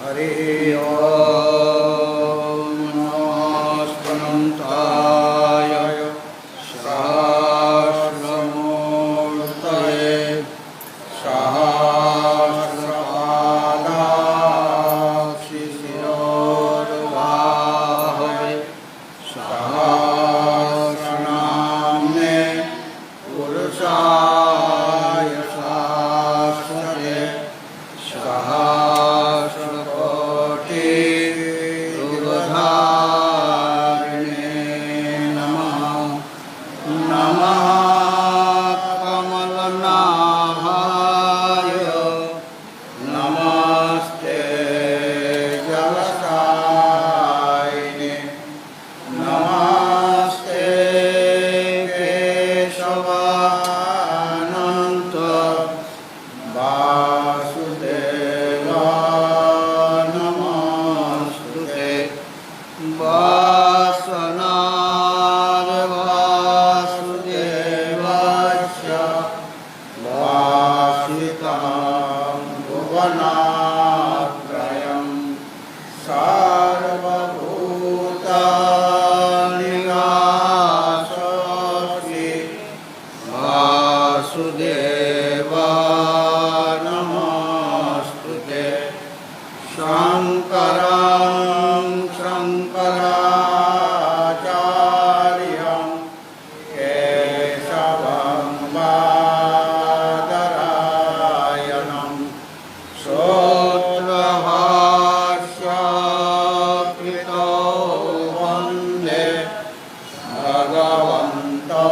हरि ओम नमस्ते सहस्रमूर्तये सहस्रपादाक्षिशिरोर्बाहवे सहस्रनाम्ने पुरुषाय शाश्वते सहस्रकोटियुगधारिणे नमः। नमः कमलनाभाय नमस्ते जलसायिने नमस्ते केशवानन्त वासुदेव नमस्ते वासनादेवासुदेवस्य वासितं भुवनात्रयं सर्वभूतनिवासोऽसि वासुदेव नमोऽस्तुते। शङ्करं शङ्कराचार्यं केशवं बादरायणं सूत्रभाष्यकृतो वन्दे भगवन्तो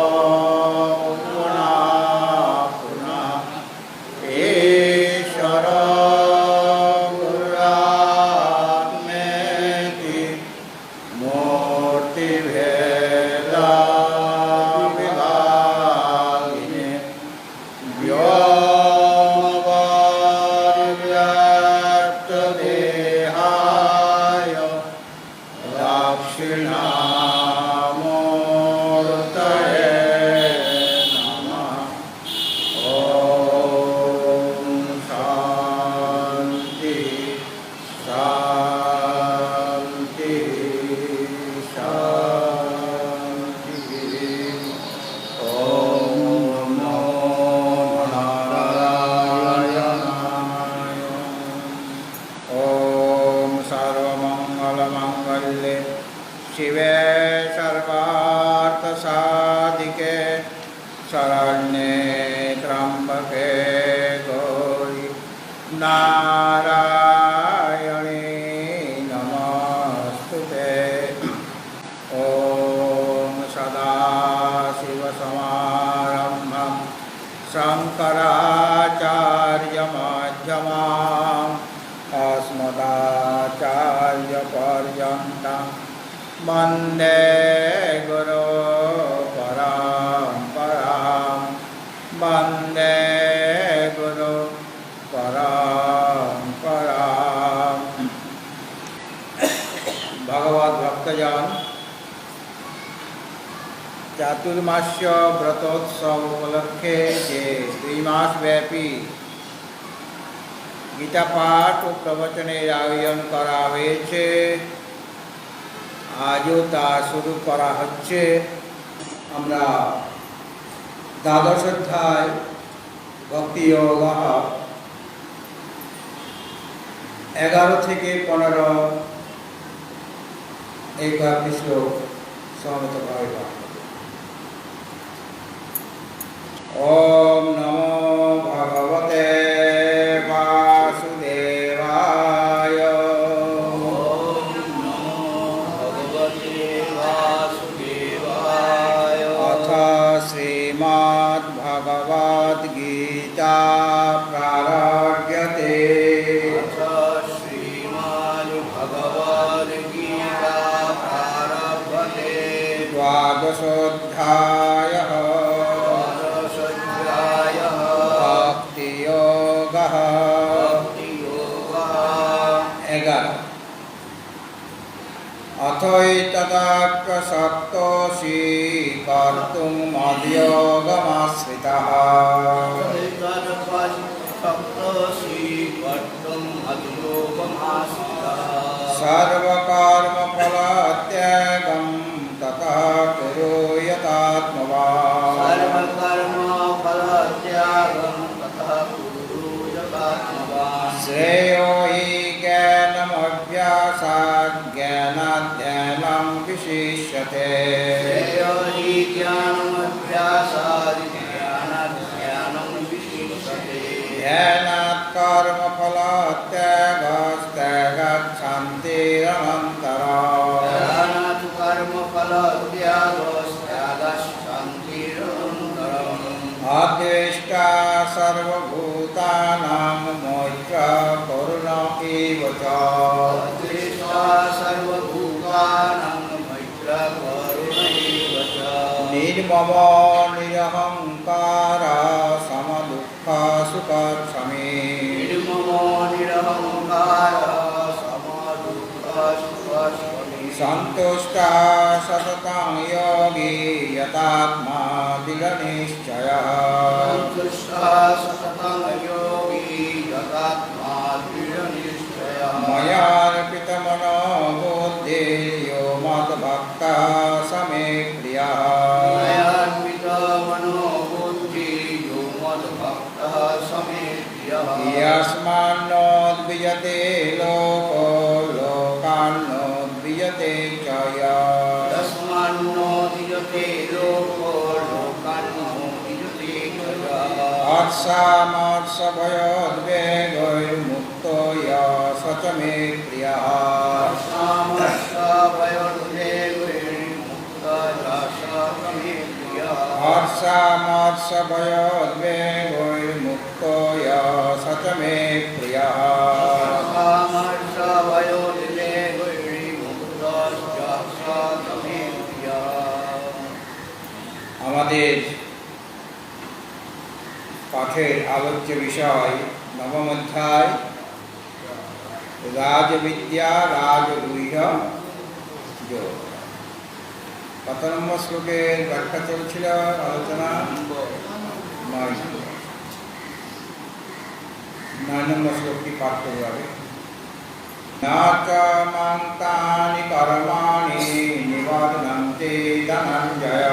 पुनः पुनः ईश्वरो गुरुरात्मेति मूर्तिभेदविभागिने व्योमवद्व्याप्तदेहाय दक्षिणामूर्तये नमः। ॐ शान्ति शान्ति शान्तिः। ॐ नमो नारायणाय। ॐ सर्वमङ्गलमाङ्गल्ये शिवे सर्वार्थसाधिके शरण्ये त्र्यम्बके गौरी नारायणे नमोस्तुते। ॐ सदाशिवसमारम्भं शङ्कराचार्यमध्यमाम् अस्मदाचार्यपर्यन्तं वन्दे गुरुपरम्परां वन्दे गुरुपरम्परां। भगवद्भक्तजन चातुर्मास्य व्रतोत्सव उपलक्षे जे 2 মাসব্যাপী গীতা পাঠ ও প্রবচনের আয়োজন করা হয়েছে, আজও তা শুরু করা হচ্ছে। আমরা দ্বাদশ অধ্যায় ভক্তিযোগ 11 থেকে 15 এই কয়েকটি শ্লোক সমবেতভাবে পাঠ করব। ওম নমো ভগবতে वासुदेवाय। ओम नमो भगवते वासुदेवाय। अथ श्रीमद्भगवद्गीता प्रारभ्यते। अथ श्रीमद्भगवद्गीता प्रारभ्यते। द्वादशोऽध्यायः द्वादशोऽध्यायः भक्तियोगः। भक्तियोगः। 11 अथैतदात्मसक्तोऽसि कर्तुं मद्योगमाश्रितः। तत्त्वसि कर्तुं मद्योगम् सर्वकर्मफलत्यागं ततः कुरु यतात्मवान् श्रेयो हि ज्ञानमभ्यासात् ज्ञानाध्ययनं विशिष्यते ध्यानात् कर्मफलत्यागस्त्यागात् शान्तिरनन्तरम् अद्वेष्टा सर्वभूतानां मैत्रः करुण एव च निर्ममो निरहङ्कारः समदुःखसुखक्षमे सन्तुष्टः सततं योगी यतात्मा दृढनिश्चयः मयार्पितमनो बुद्धिर्यो मद्भक्तः स मे प्रियः यस्मान्नोद्विजते लोको लोकान्नोद्विजते च यः हर्षामर्षभयोद्वेगैर्मुक्तो यः स च मे प्रियः हर्षामर्षभयोद्वेगैर्मुक्तो यः स च मे प्रियः আমাদের পাঠের আলোচ্য বিষয় নবম অধ্যায় রাজবিদ্যা রাজগুহ্য যোগ। কত নম্বর শ্লোকের ব্যাখ্যা চলছিল আলোচনা? 9 নম্বর শ্লোকটি পাঠ করতে হবে। নাচ মান্তানি কর্মাণি নিবধ্নন্তি ধনঞ্জয়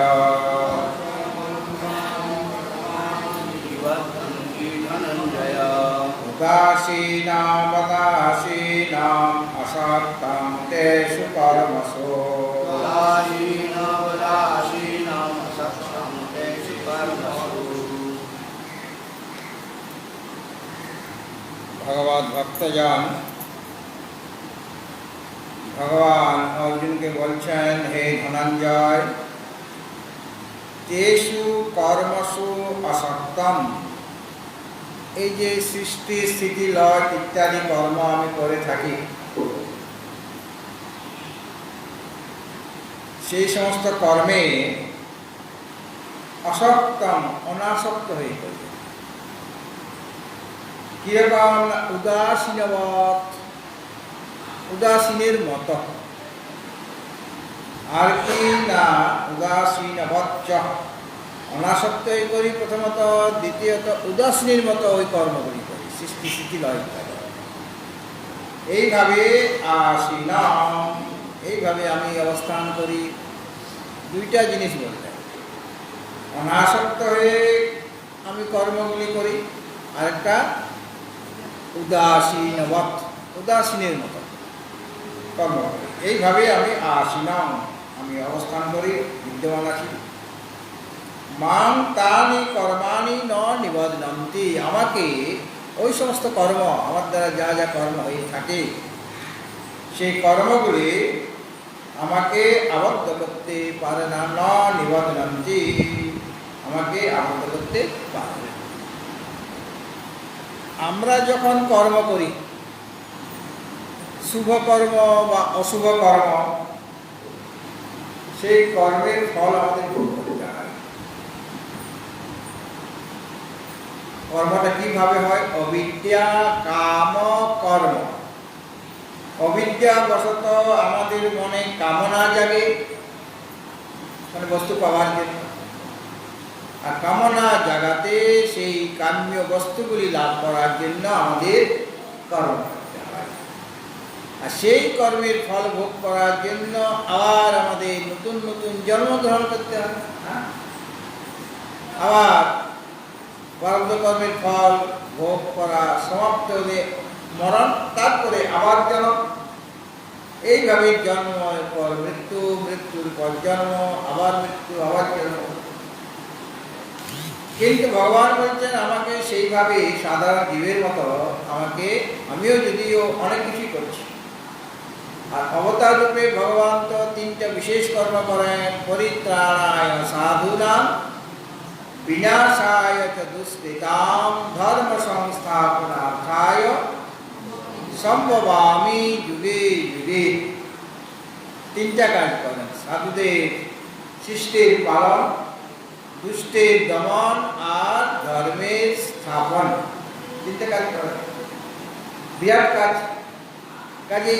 উদাসীনাবদাসীনাম আসক্তাং তেষু কর্মসু ভগবত ভক্তজন ভগবান অর্জুনকে বলছেন, হে ধনঞ্জয়, তেষু কর্মসু আসক্তম, এই যে সৃষ্টি স্থিতি লয় ইত্যাদি কর্ম আমি করে থাকি, সেই সমস্ত কর্মে আসক্তম অনাসক্ত হয়ে পড়ে। কিরকম? উদাসীনবৎ, উদাসীনের মতো। আর কি না উদাসীনবৎ, অনাসক্ত হয়ে করি প্রথমত, দ্বিতীয়ত উদাসীনের মতো ওই কর্মগুলি করি, সৃষ্টি স্থিতি লয় ইত্যাদি। এইভাবে আসীনাম, এইভাবে আমি অবস্থান করি। দুইটা জিনিস বলতে, অনাসক্ত হয়ে আমি কর্মগুলি করি, আরেকটা উদাসীনবৎ, উদাসীনের মতো কর্ম করি। এইভাবে আমি আসীনাম, আমি অবস্থান করি, বিদ্যমান আছি। মাং তানি কর্মাণি ন নিবধ্নন্তি, আমাকে ওই সমস্ত কর্ম, আমার দ্বারা যা যা কর্ম হয়ে থাকে সেই কর্মগুলি আমাকে আবদ্ধ করতে পারে না। ন নিবধ্নন্তি, আমাকে আবদ্ধ করতে পারে না। আমরা যখন কর্ম করি, শুভ কর্ম বা অশুভ কর্ম, সেই কর্মের ফল আমাদের ভোগ করতে হয়। কর্মটা কিভাবে হয়? অবিদ্যা কাম কর্ম। অবিদ্যাবশত আমাদের মনে কামনা জাগে, মানে বস্তু পাওয়ার জন্য, আর কামনা জাগাতে সেই কাম্য বস্তুগুলি লাভ করার জন্য আমাদের কর্ম করতে হয়। আর সেই কর্মের ফল ভোগ করার জন্য আবার আমাদের নতুন নতুন জন্মগ্রহণ করতে হবে। হ্যাঁ, আবার প্রারব্ধ কর্মের ফল ভোগ করা সমাপ্ত হলে মরণ, তারপরে আবার জন্ম। এইভাবে জন্মের পর মৃত্যু, মৃত্যুর পর জন্ম, আবার মৃত্যু, আবার জন্ম। কিন্তু ভগবান বলছেন আমাকে সেইভাবে সাধারণ জীবের মতো আমিও যদিও অনেক কিছুই করছি। আর অবতার রূপে ভগবান তো তিনটা বিশেষ কর্ম করেন, পরিত্রাণায় সাধুনাম, বিনাশায় চ দুষ্কৃতাম, ধর্ম সংস্থাপনার্থায় সম্ভবামি যুগে যুগে। তিনটা কাজ করেন: সাধুদের সৃষ্টির পালন, দুষ্টের দমন, আর ধর্মের স্থাপন। তিনটা কাজ করেন, বিরাট কাজ। কাজে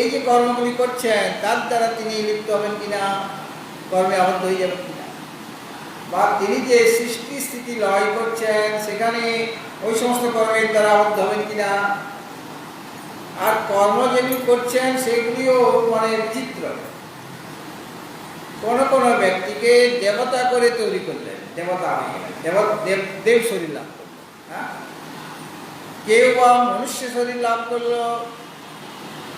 এই যে কর্মগুলি করছেন তার দ্বারা তিনি লিপ্ত হবেন কিনা, কর্মে আবদ্ধ হয়ে যাবেন কিনা, বা তিনি যে সৃষ্টি স্থিতি লয় করছেন সেখানে ওই সমস্ত কর্মের দ্বারা আবদ্ধ হবেন কিনা। আর কর্ম যেগুলি করছেন সেগুলিও মানে চিত্র। কোন কোন ব্যক্তিকে দেবতা করে তৈরি করলেন, দেবতা হয়ে গেলেন, দেব শরীর লাভ করলেন। হ্যাঁ, কেউ বা মনুষ্য শরীর লাভ করলো,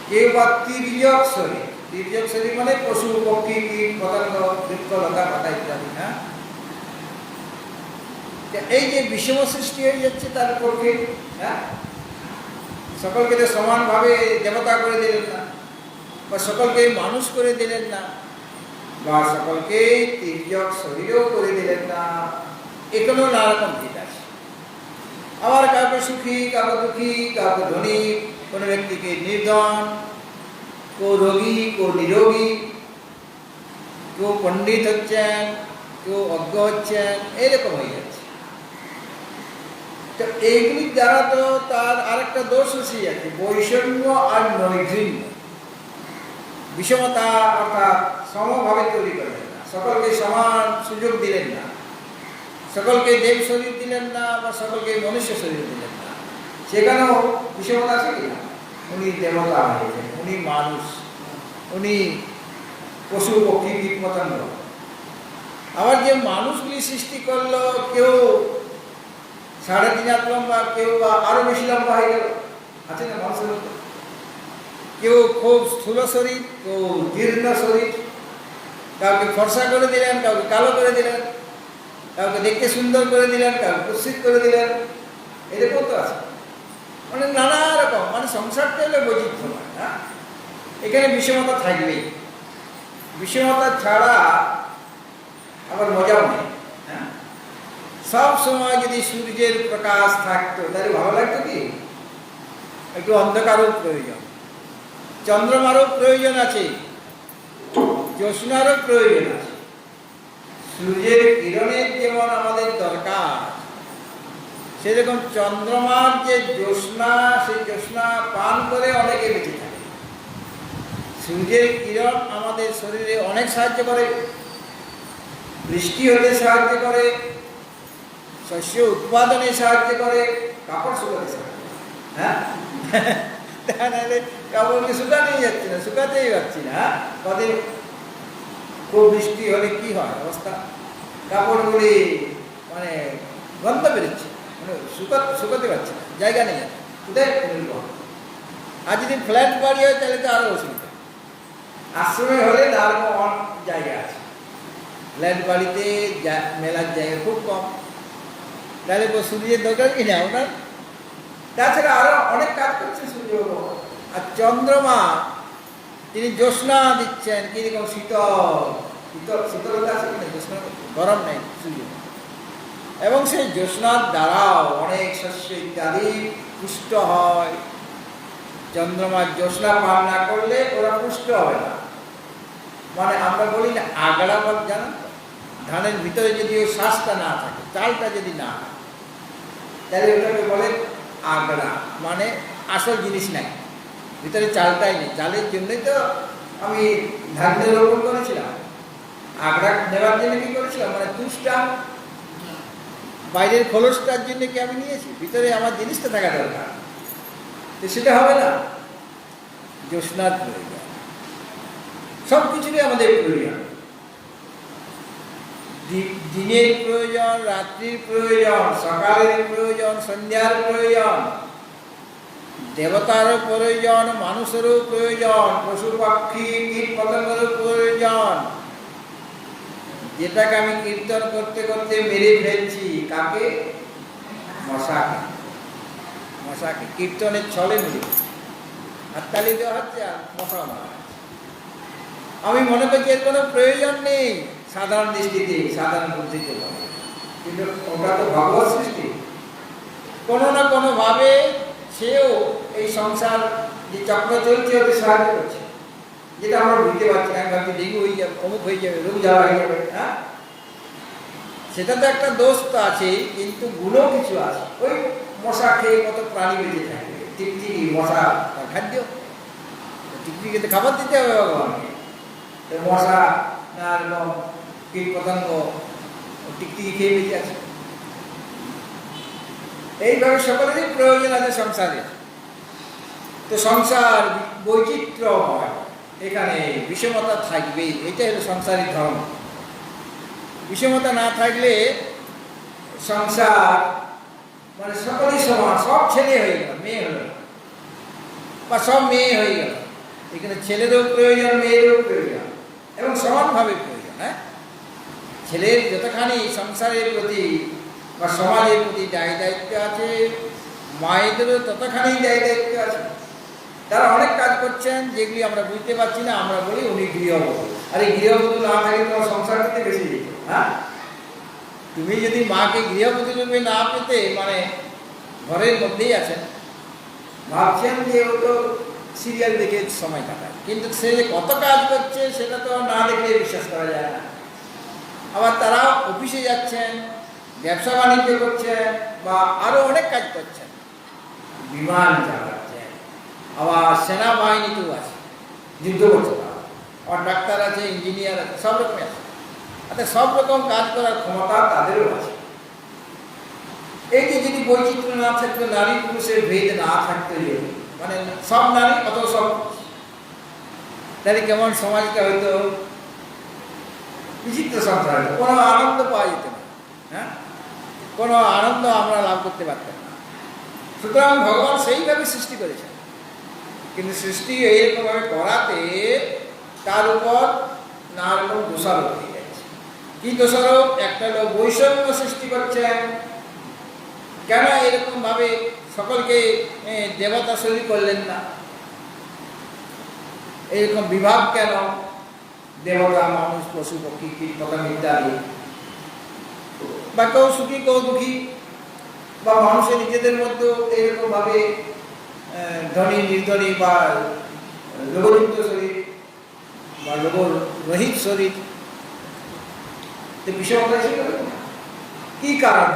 কেউ বা তির্যক শরীর। তির্যক শরীর মানে পশু, পক্ষী, কীট, পতঙ্গ, বৃক্ষ, লতা, পাতা ইত্যাদি। হ্যাঁ, এই যে বিষম সৃষ্টি হয়ে যাচ্ছে তার পক্ষে। হ্যাঁ, সকলকে তো সমানভাবে দেবতা করে দিলেন না, বা সকলকে মানুষ করে দিলেন না, বা সকলকে তির্যক শরীরও করে দিলেন না। এগুলো নানা রকম ভেদ আছে। আবার কাউকে সুখী, কাউকে দুঃখী, কাউকে ধনী, কোনো ব্যক্তিকে নির্ধন, কেউ রোগী, কেউ নিরোগী, কেউ পণ্ডিত হচ্ছেন, কেউ অজ্ঞ হচ্ছেন, এইরকম হয়ে যাচ্ছে। তো এইগুলির দ্বারা তো তার আরেকটা দোষ হচ্ছে আছে, বৈষম্য আর নৈর্ঘ্য, বিষমতা, অর্থাৎ সমভাবে তৈরি করলেন না, সকলকে সমান সুযোগ দিলেন না, সকলকে দেব শরীর দিলেন না, বা সকলকে মনুষ্য শরীর দিলেন না। সেখানেও বিষমতা আছে কিনা? উনি দেবতা হয়েছেন, উনি মানুষ, উনি পশু, পক্ষী, কীট, পতঙ্গ। আবার যে মানুষগুলি সৃষ্টি করলো, কেউ 3.5 হাত লম্বা, কেউ বা আরো বেশি লম্বা হয়ে গেল, আছে না মানুষের? কেউ খুব স্থূল শরীর, কেউ জীর্ণ শরীর, কাউকে ফর্সা করে দিলেন, কাউকে কালো করে দিলেন, কাউকে দেখতে সুন্দর করে দিলেন, কাউকে কুৎসিত করে দিলেন। এরকম তো আছে, মানে নানা রকম। মানে সংসারটা হলে বৈচিত্র্যময়। হ্যাঁ, এখানে বিষমতা থাকবেই। বিষমতা ছাড়া আবার মজাও নেই। হ্যাঁ, সব সময় যদি সূর্যের প্রকাশ থাকতো তাহলে ভালো লাগতো কি? একটু অন্ধকারও প্রয়োজন, চন্দ্রমারও প্রয়োজন আছে, জ্যোৎস্নারও প্রয়োজন আছে। সূর্যের কিরণের যেমন আমাদের দরকার, সেরকম চন্দ্রমার যে জ্যোৎস্না, সেই জ্যোৎস্না পান করে অনেকে বেঁচে থাকে। সূর্যের কিরণ আমাদের শরীরে অনেক সাহায্য করে, বৃষ্টি হতে সাহায্য করে, শস্য উৎপাদনে সাহায্য করে, কাপড় শুকাতে সাহায্য করে। হ্যাঁ, তাহলে কাপড়কে শুকাতেই যাচ্ছে না, শুকাতেই পারছি না। কদিন খুব বৃষ্টি হলে কি হয় অবস্থা? কাপড়গুলি মানে গন্ধ বেরোচ্ছে, মানে শুকাতে পারছে না, জায়গা নেই। কোথায় মিলব? আর যদি ফ্ল্যাট বাড়ি হয় তাহলে তো আরো অসুবিধা। আশ্রমে হলে তার জায়গা আছে, ফ্ল্যাট বাড়িতে মেলার জায়গা খুব কম। তাহলে সূর্যের দরকার কি না ওনার? তাছাড়া আরো অনেক কাজ করছে সূর্য। আর চন্দ্রমা তিনি জ্যোৎস্না দিচ্ছেন, কিরকম শীতলতা আছে কিনা, জ্যোৎস্না গরম নেই সূর্য। এবং সেই জ্যোৎস্নার দ্বারাও অনেক শস্য ইত্যাদি পুষ্ট হয়। চন্দ্রমার জ্যোৎস্না পান না করলে ওরা পুষ্ট হবে না। মানে আমরা বলি না আগড়া বল, জানেন তো? ধানের ভিতরে যদি ওই শ্বাসটা না থাকে, চালটা যদি না হয়, তাহলে ওটাকে বলে আগড়া, মানে আসল জিনিস নাই, ভিতরে চালটাই নেই। চালের জন্যই তো আমি ধান রোপণ করেছিলাম। আগড়া নেওয়ার জন্য কি করেছিলাম, মানে তুষটা, বাইরের খোলসটার জন্য কি আমি নিয়েছি, ভিতরে আমার জিনিসটা থাকা দরকার। তো সেটা হবে না। জ্যোৎস্নার প্রয়োজন, সব কিছুরই আমাদের প্রয়োজন। দিনের প্রয়োজন, রাত্রির প্রয়োজন, সকালের প্রয়োজন, সন্ধ্যার প্রয়োজন, দেবতারও প্রয়োজন, মানুষেরও প্রয়োজন, পশু পাখি কীট পতঙ্গেরও প্রয়োজন। যেটাকে আমি কীর্তন করতে করতে মেরে ফেলছি, কাকে? মশাকে। মশাকে কীর্তনের ছলে মেরে হাততালি দেওয়া হচ্ছে আর মশা মারা হচ্ছে। আমি মনে করছি এর কোনো প্রয়োজন নেই সাধারণ দৃষ্টিতে, সাধারণ বুদ্ধিতে বলে, কিন্তু ওটা তো ভগবত সৃষ্টি। কোনো না কোনোভাবে সেও এই সংসার যে চক্র চলছে ওদের সাহায্য করছে, যেটা আমরা বুঝতে পারছি না। ভাবছি ডেঙ্গু হয়ে যাবে, অমুক হয়ে যাবে, রোগ যাওয়া হয়ে যাবে, হ্যাঁ, সেটা তো একটা দোষ তো আছে, কিন্তু গুণও কিছু আছে। ওই মশা খেয়ে কত প্রাণী বেঁচে থাকে, টিকটিকি মশা তার খাদ্য, টিকটিকিকে তো খাবার দিতে হবে ভগবানকে। তো মশা আর কীট পতঙ্গ টিকটিকি খেয়ে বেঁচে আছে। এইভাবে সকলেরই প্রয়োজন আছে সংসারে। তো সংসার বৈচিত্র্যময়, এখানে বিষমতা থাকবেই, এটাই হলো সংসারিক ধর্ম। বিষমতা না থাকলে সংসার মানে সকলেই সমান, সব ছেলে হয়ে গেল, মেয়ে হলো না, বা সব মেয়ে হয়ে গেল। এখানে ছেলেরও প্রয়োজন, মেয়েরও প্রয়োজন, এবং সমানভাবে প্রয়োজন। হ্যাঁ, ছেলের যতখানি সংসারের প্রতি বা সমাজের প্রতি দায় দায়িত্ব আছে, মায়েদেরও ততখানি দায় দায়িত্ব আছে। তারা অনেক কাজ করছেন যেগুলি আমরা বুঝতে পারছি না, আমরা বলি উনি গৃহবধূ। আর এই গৃহবধূ না থাকে তোমার সংসার করতে বেশি দিত। হ্যাঁ, তুমি যদি মাকে গৃহবধূ রূপে না পেতে, মানে ঘরের মধ্যেই আছেন, ভাবছেন যে ও তো সিরিয়াল দেখে সময় কাটায়, কিন্তু সে যে কত কাজ করছে সেটা তো না দেখলে বিশ্বাস করা যায় না। আবার তারা অফিসে যাচ্ছেন, ব্যবসা বাণিজ্য করছেন, বা আরো অনেক কাজ করছেন, বিমান চালাচ্ছেন, আবার সেনাবাহিনীতেও আছে, যুদ্ধ করছে, আবার ডাক্তার আছে, ইঞ্জিনিয়ার আছে, সব রকম আছে। অর্থাৎ সব রকম কাজ করার ক্ষমতা তাদেরও আছে। এই যে যদি বৈচিত্র্য না থাকতো, নারী পুরুষের ভেদ না থাকতো, মানে সব নারী অত সব, তাহলে কেমন সমাজটা হয়তো বিচিত্র সংসার, কোনো আনন্দ পাওয়া যেত না। হ্যাঁ, কোনো আনন্দ আমরা লাভ করতে পারতাম না। সুতরাং ভগবান সেইভাবে সৃষ্টি করেছেন, কিন্তু সৃষ্টি এইরকমভাবে করাতে তার উপর নানা রকম দোষারোপ হয়ে যাচ্ছে। কি দোষারোপ? একটা লোক বৈষম্য সৃষ্টি করছেন, কেন এরকমভাবে সকলকে দেবতা শরীর করলেন না, এরকম বিভাগ কেন? দেবতা, মানুষ, পশু পক্ষী, কীট পতঙ্গ ইত্যাদি, বা কেউ সুখী কেউ দুঃখী, বা মানুষের নিজেদের মধ্যেও এইরকম ভাবে ধনী নির্ধনী, বা রোগযুক্ত শরীর বা রোগরহিত শরীর, বিষমতা কি কারণ?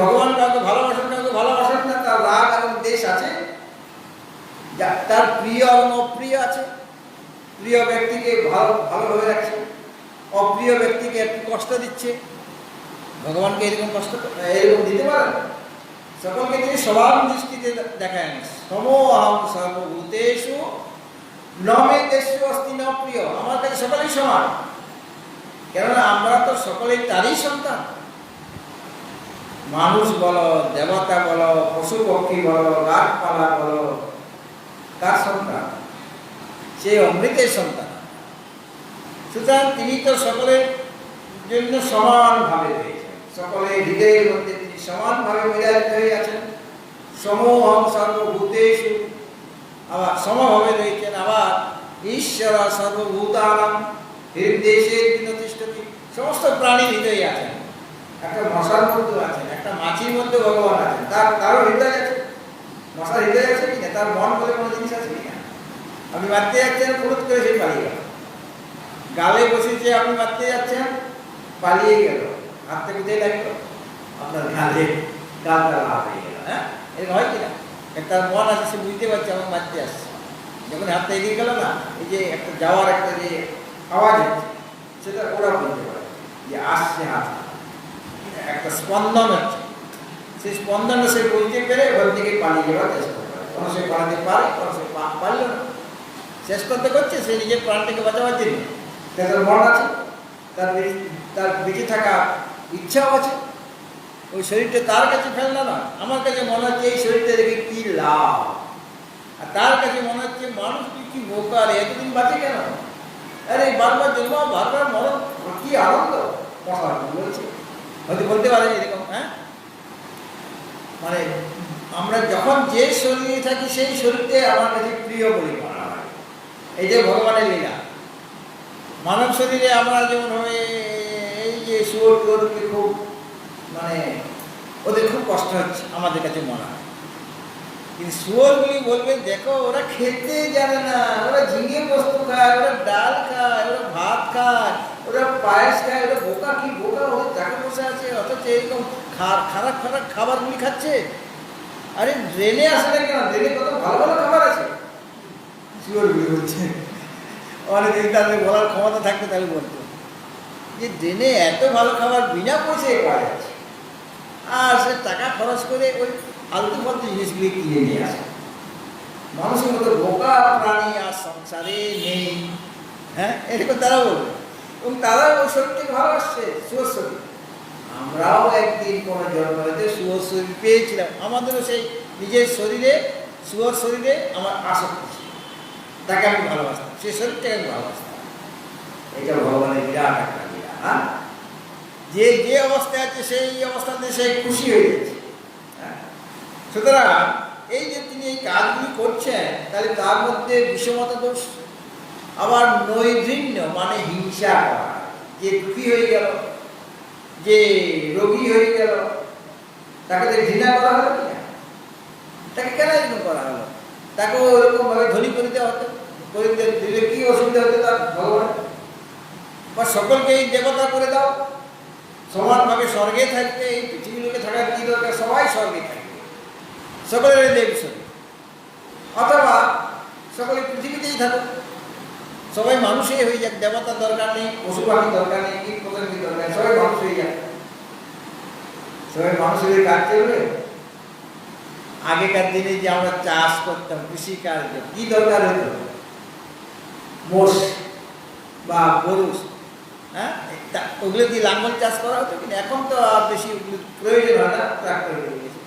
ভগবান কাউকে ভালোবাসেন, কাউকে ভালোবাসেন না, তার রাগ এবং দেশ আছে, তার প্রিয় এবং অপ্রিয় আছে। প্রিয় ব্যক্তিকে ভালোভাবে রাখছে, অপ্রিয় ব্যক্তিকে একটু কষ্ট দিচ্ছে। ভগবানকে এরকম কষ্ট এরকম দিতে পারেন? সকলকে তিনি সমান দৃষ্টিতে দেখেন। সমহং সর্বভূতেষু নমে দেশু অস্তি ন প্রিয়। আমার কাছে সকলেই সমান, কেননা আমরা তো সকলেই তারই সন্তান। মানুষ বলো, দেবতা বলো, পশু পক্ষী বলো, গাছপালা বলো, কার সন্তান? সে অমৃতের সন্তান। সুতরাং তিনি তো সকলের জন্য সমানভাবে রয়েছেন, সকলের হৃদয়ের মধ্যে তিনি সমানভাবে বিরাজিত হয়ে আছেন। সমহং সর্বভূতেষু, আবার সমভাবে রয়েছেন। আবার ঈশ্বর সর্বভূতানাং হৃদয়েষে তিষ্ঠতি, সমস্ত প্রাণীর হৃদয়ে আছেন। একটা মশার মধ্যে আছেন, একটা মাছির মধ্যে ভগবান আছেন, তারও হৃদয় আছে। মশার হৃদয় আছে কিনা, তার মন বলে কোনো জিনিস আছে কিনা? আপনি মারতে যাচ্ছেন, ফুরুত করে সে পালিয়ে গেল। গালে বসেছে, আপনি মারতে যাচ্ছেন, পালিয়ে গেল, হাত থেকে কোথায় লাগলো? আপনার গালে, গালটা লাভ হয়ে গেল। হ্যাঁ, এরকম হয় কিনা? একটা মন আছে, সে বুঝতে পারছে আমার মারতে আসছে, যখন হাতটা এগিয়ে গেল না, এই যে একটা যাওয়ার একটা যে আওয়াজ হচ্ছে, সেটা ওরা বলতে পারে যে আসছে হাত, একটা স্পন্দন হচ্ছে। সেই স্পন্দনটা সে বুঝতে পেরে ওখান থেকে পালিয়ে যাওয়ার চেষ্টা করে। কোনো সে পালাতে পারে, কোনো সে পারল না। শেষ করতে করছে, সে নিজের প্রাণটাকে বাঁচাবার জন্য। তার মন আছে, তার বেঁচে থাকা ইচ্ছাও আছে। ওই শরীরটা তার কাছে ফেলনা না। আমার কাছে মনে হচ্ছে এই শরীরটা দেখে কী লাভ, আর তার কাছে মনে হচ্ছে মানুষ কি বোকা রে, এতদিন বাঁচে কেন, আরে বারবার জন্ম বারবার মরণ, কি আনন্দ। কথা বলছে, হয়তো বলতে পারে এরকম। হ্যাঁ, মানে আমরা যখন যে শরীরে থাকি সেই শরীরকে আমার কাছে প্রিয় বলে মনে হয়। এই যে ভগবানের লীলা, মানব শরীরে আমরা যেমন হবে, এই যে শুয়োর টুয়োরকে খুব মানে ওদের খুব কষ্ট হচ্ছে আমাদের কাছে মনে হয়। কিন্তু শুয়োরগুলি বলবে দেখো ওরা খেতে জানে না, ওরা ঝিঙে পোস্ত খায়, ওরা ডাল খায়, ওরা ভাত খায়, ওরা পায়েস খায়, ওরা বোকা, কি বোকা, ওদের টাকা পয়সা আছে, অথচ এরকম খারাপ খারাপ খাবারগুলি খাচ্ছে। আরে ড্রেনে আসে না কেন, ড্রেনে কত ভালো ভালো খাবার আছে। শুয়োরগুলি বলছে, অনেকদিন তাদের বলার ক্ষমতা থাকতে তাহলে বলতো যে ড্রেনে এত ভালো খাবার বিনা পয়সায় পাওয়া যাচ্ছে, আর সে টাকা খরচ করে ওই আলতু ফালতু জিনিসগুলি কিনে নিয়ে আসে। মানুষের মতো বোকা প্রাণী আর সংসারে নেই। হ্যাঁ, এরকম তারা বলবে, এবং তারা ওই শরীরটাকে ভালোবাসছে, শুয়োর শরীর। আমরাও একদিন কোনো জন্মতে শুয়োর শরীর পেয়েছিলাম, আমাদেরও সেই নিজের শরীরে, শুয়োর শরীরে আমার আসক্তি ছিল, তাকে আমি ভালোবাসতাম, সেই শরীরটাকে আমি ভালোবাসতাম। এটা ভগবানের বিরাট একটা লীলা। হ্যাঁ, যে যে অবস্থায় আছে সেই অবস্থাতে সে খুশি হয়ে যাচ্ছে। সুতরাং এই যে তিনি এই কাজগুলি করছেন, তাহলে তার মধ্যে বিষমতা দোষ, আবার নৈর্ঘৃণ্য মানে হিংসা করা, যে দুঃখী হয়ে গেল, যে রোগী হয়ে গেল, তাকে তো ঘৃণা করা হলো কিনা, তাকে কেন এরকম করা হলো, তাকে ওরকম ভাবে ধনী করে দেওয়া হতো, করে দিলে কি অসুবিধা হতো তার ভগবান, বা সকলকেই দেবতা করে দাও, সমানভাবে স্বর্গে থাকতে, এই পৃথিবীতে থাকার কি দরকার, সবাই স্বর্গে থাকবে, সকলের দেবী শরীর, অথবা সকলে পৃথিবীতেই থাকুক, সবাই মানুষই হয়ে যাক, দেবতার দরকার নেই, পশু পাখি দরকার নেই, কীট পতঙ্গের দরকার নেই, সবাই মানুষ হয়ে যাক, সবাই মানুষের কাজ চলবে। আগেকার দিনে যে আমরা চাষ করতাম, কৃষিকার্য, কি দরকার হতো, মোষ বা গরু, হ্যাঁ, ওগুলো দিয়ে লাঙ্গল চাষ করা হতো, কিন্তু এখন তো আর বেশি প্রয়োজন হয় না, ট্রাক্টর হয়ে গেছে।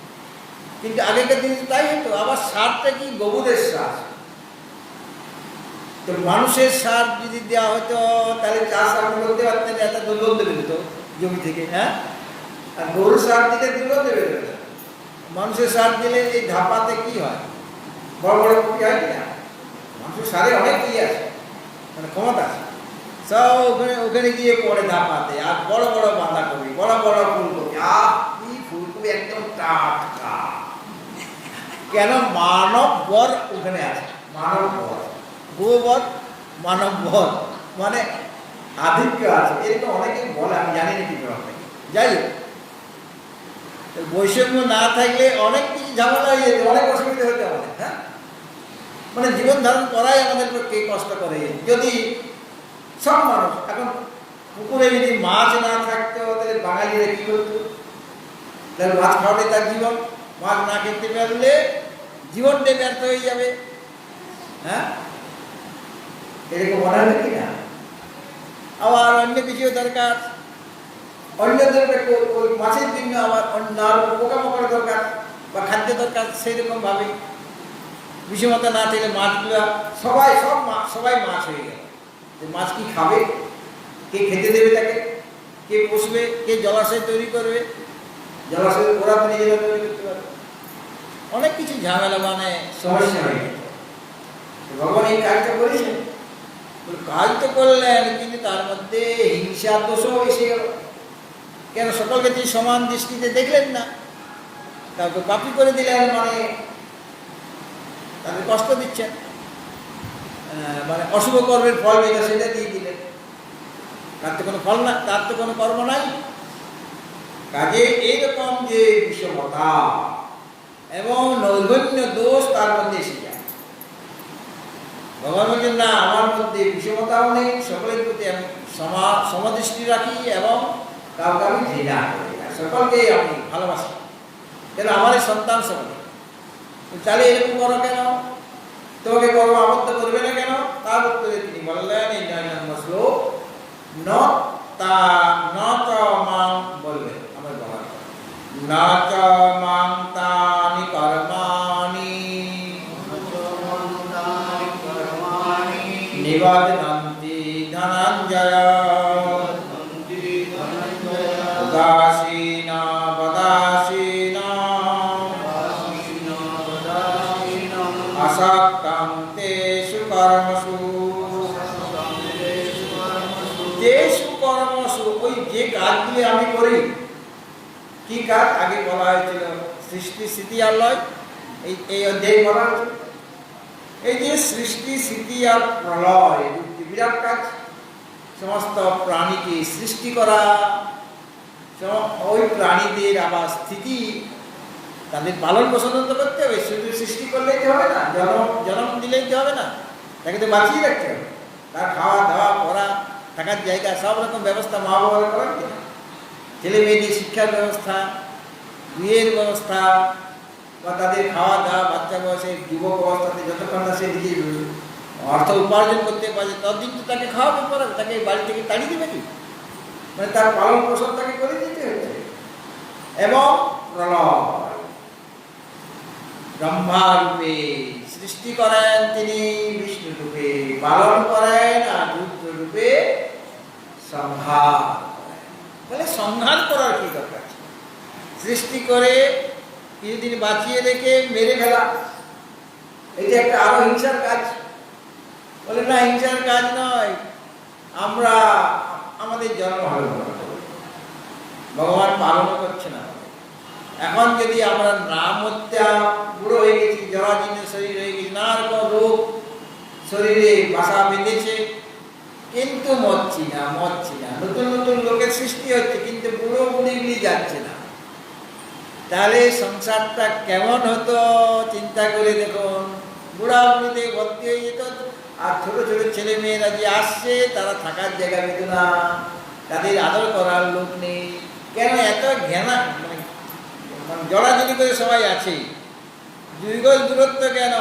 কিন্তু আগেকার দিনে তাই হতো। আবার সারটা কি, গোবরের সার। তো মানুষের সার যদি দেওয়া হতো তাহলে চাষ আপনি করতে পারতেন, এত দুর্গন্ধ বেরোতো জমি থেকে। হ্যাঁ, আর গরুর সার দিলে দুর্গন্ধ বেরোতো। মানুষের সার দিলে এই ধাপাতে কি হয়, বড় বড় কপি হয় কিনা, মানুষের সারে অনেক ইয়ে আছে, মানে ক্ষমতা আছে, সব ওখানে গিয়ে পড়ে ধাপাতে। আর বড় বড় বাঁধাকপি, বড় বড় ফুলকপি, কি ফুলকপি একদম টাটকা। কেন, মানব বর ওখানে আছে, মানব বর, গোবর মানব বর, মানে আধিক্য আছে, এরকম অনেকেই বলে, আমি জানি না কি ব্যাপার। যাই হোক, বৈষম্য না থাকলে অনেক কিছু ঝামেলা হয়ে যেত, অনেক অসুবিধা হতে আমাদের। হ্যাঁ, মানে জীবন ধারণ করাই আমাদের পক্ষে কষ্ট করে। যদি সব মানুষ, এখন পুকুরে যদি মাছ না থাকতো তাহলে বাঙালিরা কি করতো, তাহলে মাছ খাওয়াটাই তার জীবন, মাছ না খেতে পারলে জীবনটাই ব্যর্থ হয়ে যাবে। হ্যাঁ, এরকম মনে হয় কি না? আবার অন্য কিছু দরকার, অন্য দরকার, ওই মাছের জন্য আবার অন্য পোকামাকড় দরকার বা খাদ্য দরকার। সেইরকম ভাবে বিষমতা না থাকলে মাছগুলো সবাই মাছ হয়ে গেল। মাছ কি খাবে, কে খেতে দেবে তাকে, কে পুষবে, কে জলাশয় তৈরি করবে, জলাশয় ওরা তো নিজেরা তৈরি করতে পারবে। অনেক কিছু ঝামেলা, মানে সমস্যা হয়ে গেল। ভগবান এই কাজটা করেছেন, কাজ তো করলেন, কিন্তু তার মধ্যে হিংসার দোষও এসে গেল। কেন, সকলকে তিনি সমান দৃষ্টিতে দেখলেন না, কাউকে পাপী করে দিলেন, মানে তাদের কষ্ট দিচ্ছেন, মানে অশুভ কর্মের ফল যেটা সেটা দিয়ে দিলেন। তার তো কোনো ফল না, তার তো কোনো কর্ম নাই। কাজে এইরকম যে বিষমতা এবং নৈর্ঘণ্য দোষ তার মধ্যে এসে যায়। ভগবান বলছেন না, আমার মধ্যে বিষমতাও নেই, সকলের প্রতি আমি সমদৃষ্টি রাখি এবং কাউকে আমি ঘৃণা করি না, সকলকে আমি ভালোবাসি। কেন, আমার এই সন্তান সকলে। তাহলে এরকম করো কেন, তোমাকে কর্ম আবদ্ধ করবে না কেন? তার উত্তরে তিনি বললেন এই 9 নম্বর শ্লোক, ন তা ন চ মাং বললেন আমার বলার ন চ মাং তানি কর্মাণি নিবদন্তি ধনঞ্জয় উদাসীন বদাসীন আসক্তং তেষু কর্মসু তেষু কর্মসু, ওই যে কাজগুলি আমি করি, কি কাজ আগে বলা হয়েছিল? সৃষ্টি স্থিতি আর লয়, এই অধ্যায়ে বলা হয়েছিল। এই যে সৃষ্টি স্থিতি আর প্রলয় দুটি বিরাট কাজ, সমস্ত প্রাণীকে সৃষ্টি করা, ওই প্রাণীদের আবার স্থিতি, তাদের পালন পোষণ তো করতে হবে। শুধু সৃষ্টি করলেই তো হবে না, জন্ম দিলেই তো হবে না, তাকে তো বাঁচিয়ে রাখতে হবে। তার খাওয়া দাওয়া পড়া থাকার জায়গা সব রকম ব্যবস্থা মা বাবার করেন কিনা, ছেলে মেয়েদের শিক্ষার ব্যবস্থা, বিয়ের ব্যবস্থা, বা তাদের খাওয়া দাওয়া, বাচ্চা বয়সে যুবক অবস্থাতে যতক্ষণ না সে নিজে অর্থ উপার্জন করতে পারে ততদিন তো তাকে খাওয়াবে পড়াবে, তাকে বাড়ি থেকে তাড়িয়ে দেবে কি? মানে তার পালন পোষণ তাকে করে দিতে হচ্ছে। এবং প্রলয়, ব্রহ্মা রূপে সৃষ্টি করেন তিনি, বিষ্ণু রূপে পালন করেন, আর রুদ্র রূপে সংহার করেন। বলে সংহার করার কি দরকার? সৃষ্টি করে কিছুদিন বাঁচিয়ে রেখে মেরে ফেলা, এটা একটা আরো হিংসার কাজ। বলে না, হিংসার কাজ নয়, আমরা আমাদের জন্ম ভালো ভগবান পালন করছে না। এখন যদি আমরা না মরতে, বুড়ো হয়ে গেছি, জরাজীর্ণ শরীর হয়ে গেছি, নানা রকম রোগ শরীরে বাসা বেঁধেছে, কিন্তু মরছি না। নতুন নতুন লোকের সৃষ্টি হচ্ছে, কিন্তু বুড়ো বুড়িগুলি যাচ্ছে না। তাহলে সংসারটা কেমন হতো চিন্তা করে দেখুন। বুড়া বুড়িতে ভর্তি হয়ে যেত, আর ছোট ছোট ছেলে মেয়েরা যে আসছে তারা থাকার জায়গা পেত না, তাদের আদর করার লোক নেই। কেন এত ঘেনা, মানে জড়াজড়ি করে সবাই আছে। 2 গজ দূরত্ব কেন,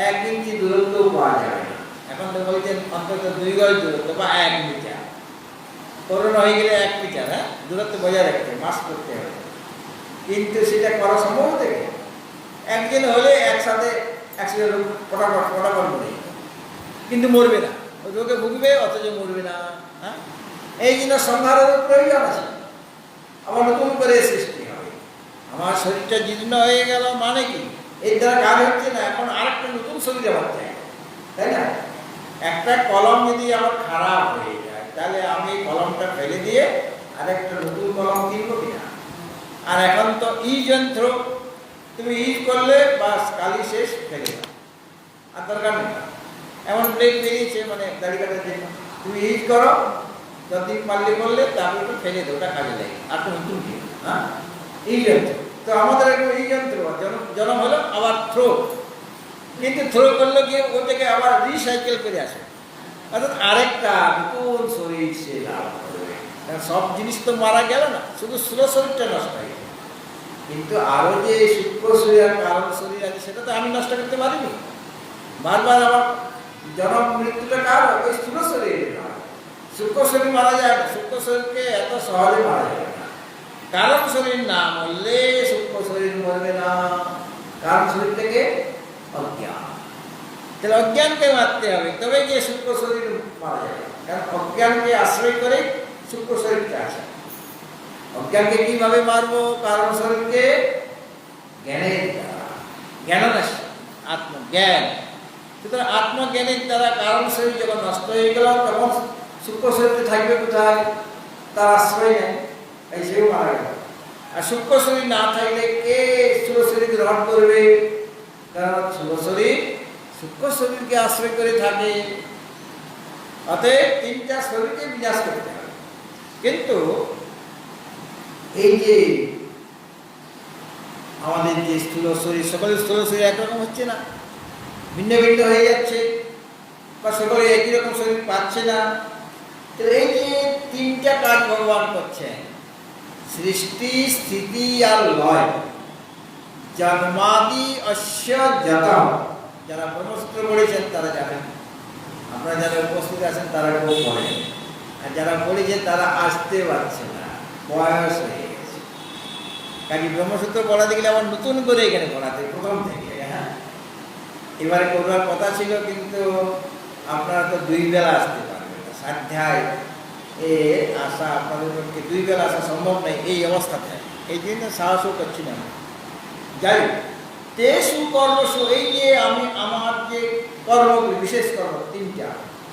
এক ইঞ্চি দূরত্ব পাওয়া যাবে না। এখন তো বলছেন অন্তত 2 গজ দূরত্ব বা 1 মিটার। করোনা হয়ে গেলে 1 মিটার, হ্যাঁ, দূরত্ব বজায় রাখতে মাস্ক করতে হবে। কিন্তু সেটা করা সম্ভব থেকে একদিন হলে একসাথে 100 লোক ফটাফট মরে, কিন্তু মরবে না, রোগে ভুগবে অথচ মরবে না। হ্যাঁ, এই জন্য সংহারের প্রয়োজন আছে। আবার নতুন করে সৃষ্টি হবে। আমার শরীরটা জীর্ণ হয়ে গেল মানে কি, এর দ্বারা কাজ হচ্ছে না, এখন আরেকটা নতুন শরীর আমার চাই, তাই না? একটা কলম যদি আমার খারাপ হয়ে যায়, তাহলে আমি কলমটা ফেলে দিয়ে আরেকটা নতুন কলম কিনবো কিনা? আর এখন তো যন্ত্র, তুমি করলে বাস কালি শেষ, ফেলে দাও, আর দরকার নেই। এমন ব্লেড বেরিয়েছে, মানে দাড়ি কাটার জন্য, তুমি করো, যতদিন পারলে করলে, তারপরে তো ফেলে দাও, ওটা কাজে লাগে, আর তো নতুন কি। হ্যাঁ, যন্ত্র তো আমাদের একটা যন্ত্র জন্ম হলো, আবার থ্রো, কিন্তু থ্রো করলে গিয়ে ওটাকে আবার রিসাইকেল করে আসে, অর্থাৎ আরেকটা নতুন শরীর সে লাভ করবে। সব জিনিস তো মারা গেল না, শুধু স্থূল শরীরটা নষ্ট হয়ে গেল, কিন্তু আরো যে সূক্ষ্ম শরীর আর কারণ শরীর আছে সেটা তো আমি নষ্ট করতে পারিনি। বারবার আমার জন্ম মৃত্যুটা কার? ওই স্থূল শরীরের। সূক্ষ্ম শরীর মারা যায় না, সূক্ষ্ম শরীরকে এত সহজে মারা যায় না। কারণ শরীর না মরলে সূক্ষ্ম শরীর মরবে না। কারণ শরীর থেকে অজ্ঞান, তাহলে অজ্ঞানকে মারতে হবে, তবে গিয়ে সূক্ষ্ম শরীর মারা যাবে। কারণ অজ্ঞানকে আশ্রয় করে সূক্ষ্ম শরীরটা আছে। অজ্ঞানকে কিভাবে মারবো? কারণ শরীরকে জ্ঞানের দ্বারা, জ্ঞাননাশ আত্মজ্ঞান। সুতরাং আত্মজ্ঞানের দ্বারা কারণ শরীর যখন নষ্ট হয়ে গেল, তখন সূক্ষ্ম শরীরটা থাকবে কোথায়? তার আশ্রয় নেই, এই সেও মারা গেল। আর সূক্ষ্ম শরীর না থাকলে কে স্থূল শরীর গ্রহণ করবে? কারণ স্থূল শরীর সূক্ষ্ম শরীরকে আশ্রয় করে থাকে। অতএব 3টা শরীরকে বিনাশ করতে হবে। কিন্তু এই যে আমাদের যে স্থূল শরীর, সকলের স্থূল শরীর একরকম হচ্ছে না, ভিন্ন ভিন্ন হয়ে যাচ্ছে, বা সকলে একই রকম শরীর পাচ্ছে না। তো এই যে 3টা কাজ ভগবান করছেন, সৃষ্টি স্থিতি আর লয়, জন্মাদি অস্য জাতম যারা ব্রহ্মসূত্র পড়েছেন তারা জানেন, আপনারা যারা উপস্থিত আছেন তারা কেউ পড়েন, আর যারা পড়েছেন তারা আসতে পারছে না, বয়স হয়ে গেছে। কাজে ব্রহ্মসূত্র পড়াতে গেলে আবার নতুন করে এখানে পড়াতে প্রথম থেকে, হ্যাঁ এবারে করবার কথা ছিল, কিন্তু আপনারা তো 2 বেলা আসতে পারবেন না, সাধ্যায় এ আসা আপনাদের পক্ষে 2 বেলা আসা সম্ভব নয় এই অবস্থাতে, এই জন্য সাহসও করছি না। যাই তেসু কর্মসু, এই যে আমি আমার যে কর্মগুলি, বিশেষ কর্ম 3টা,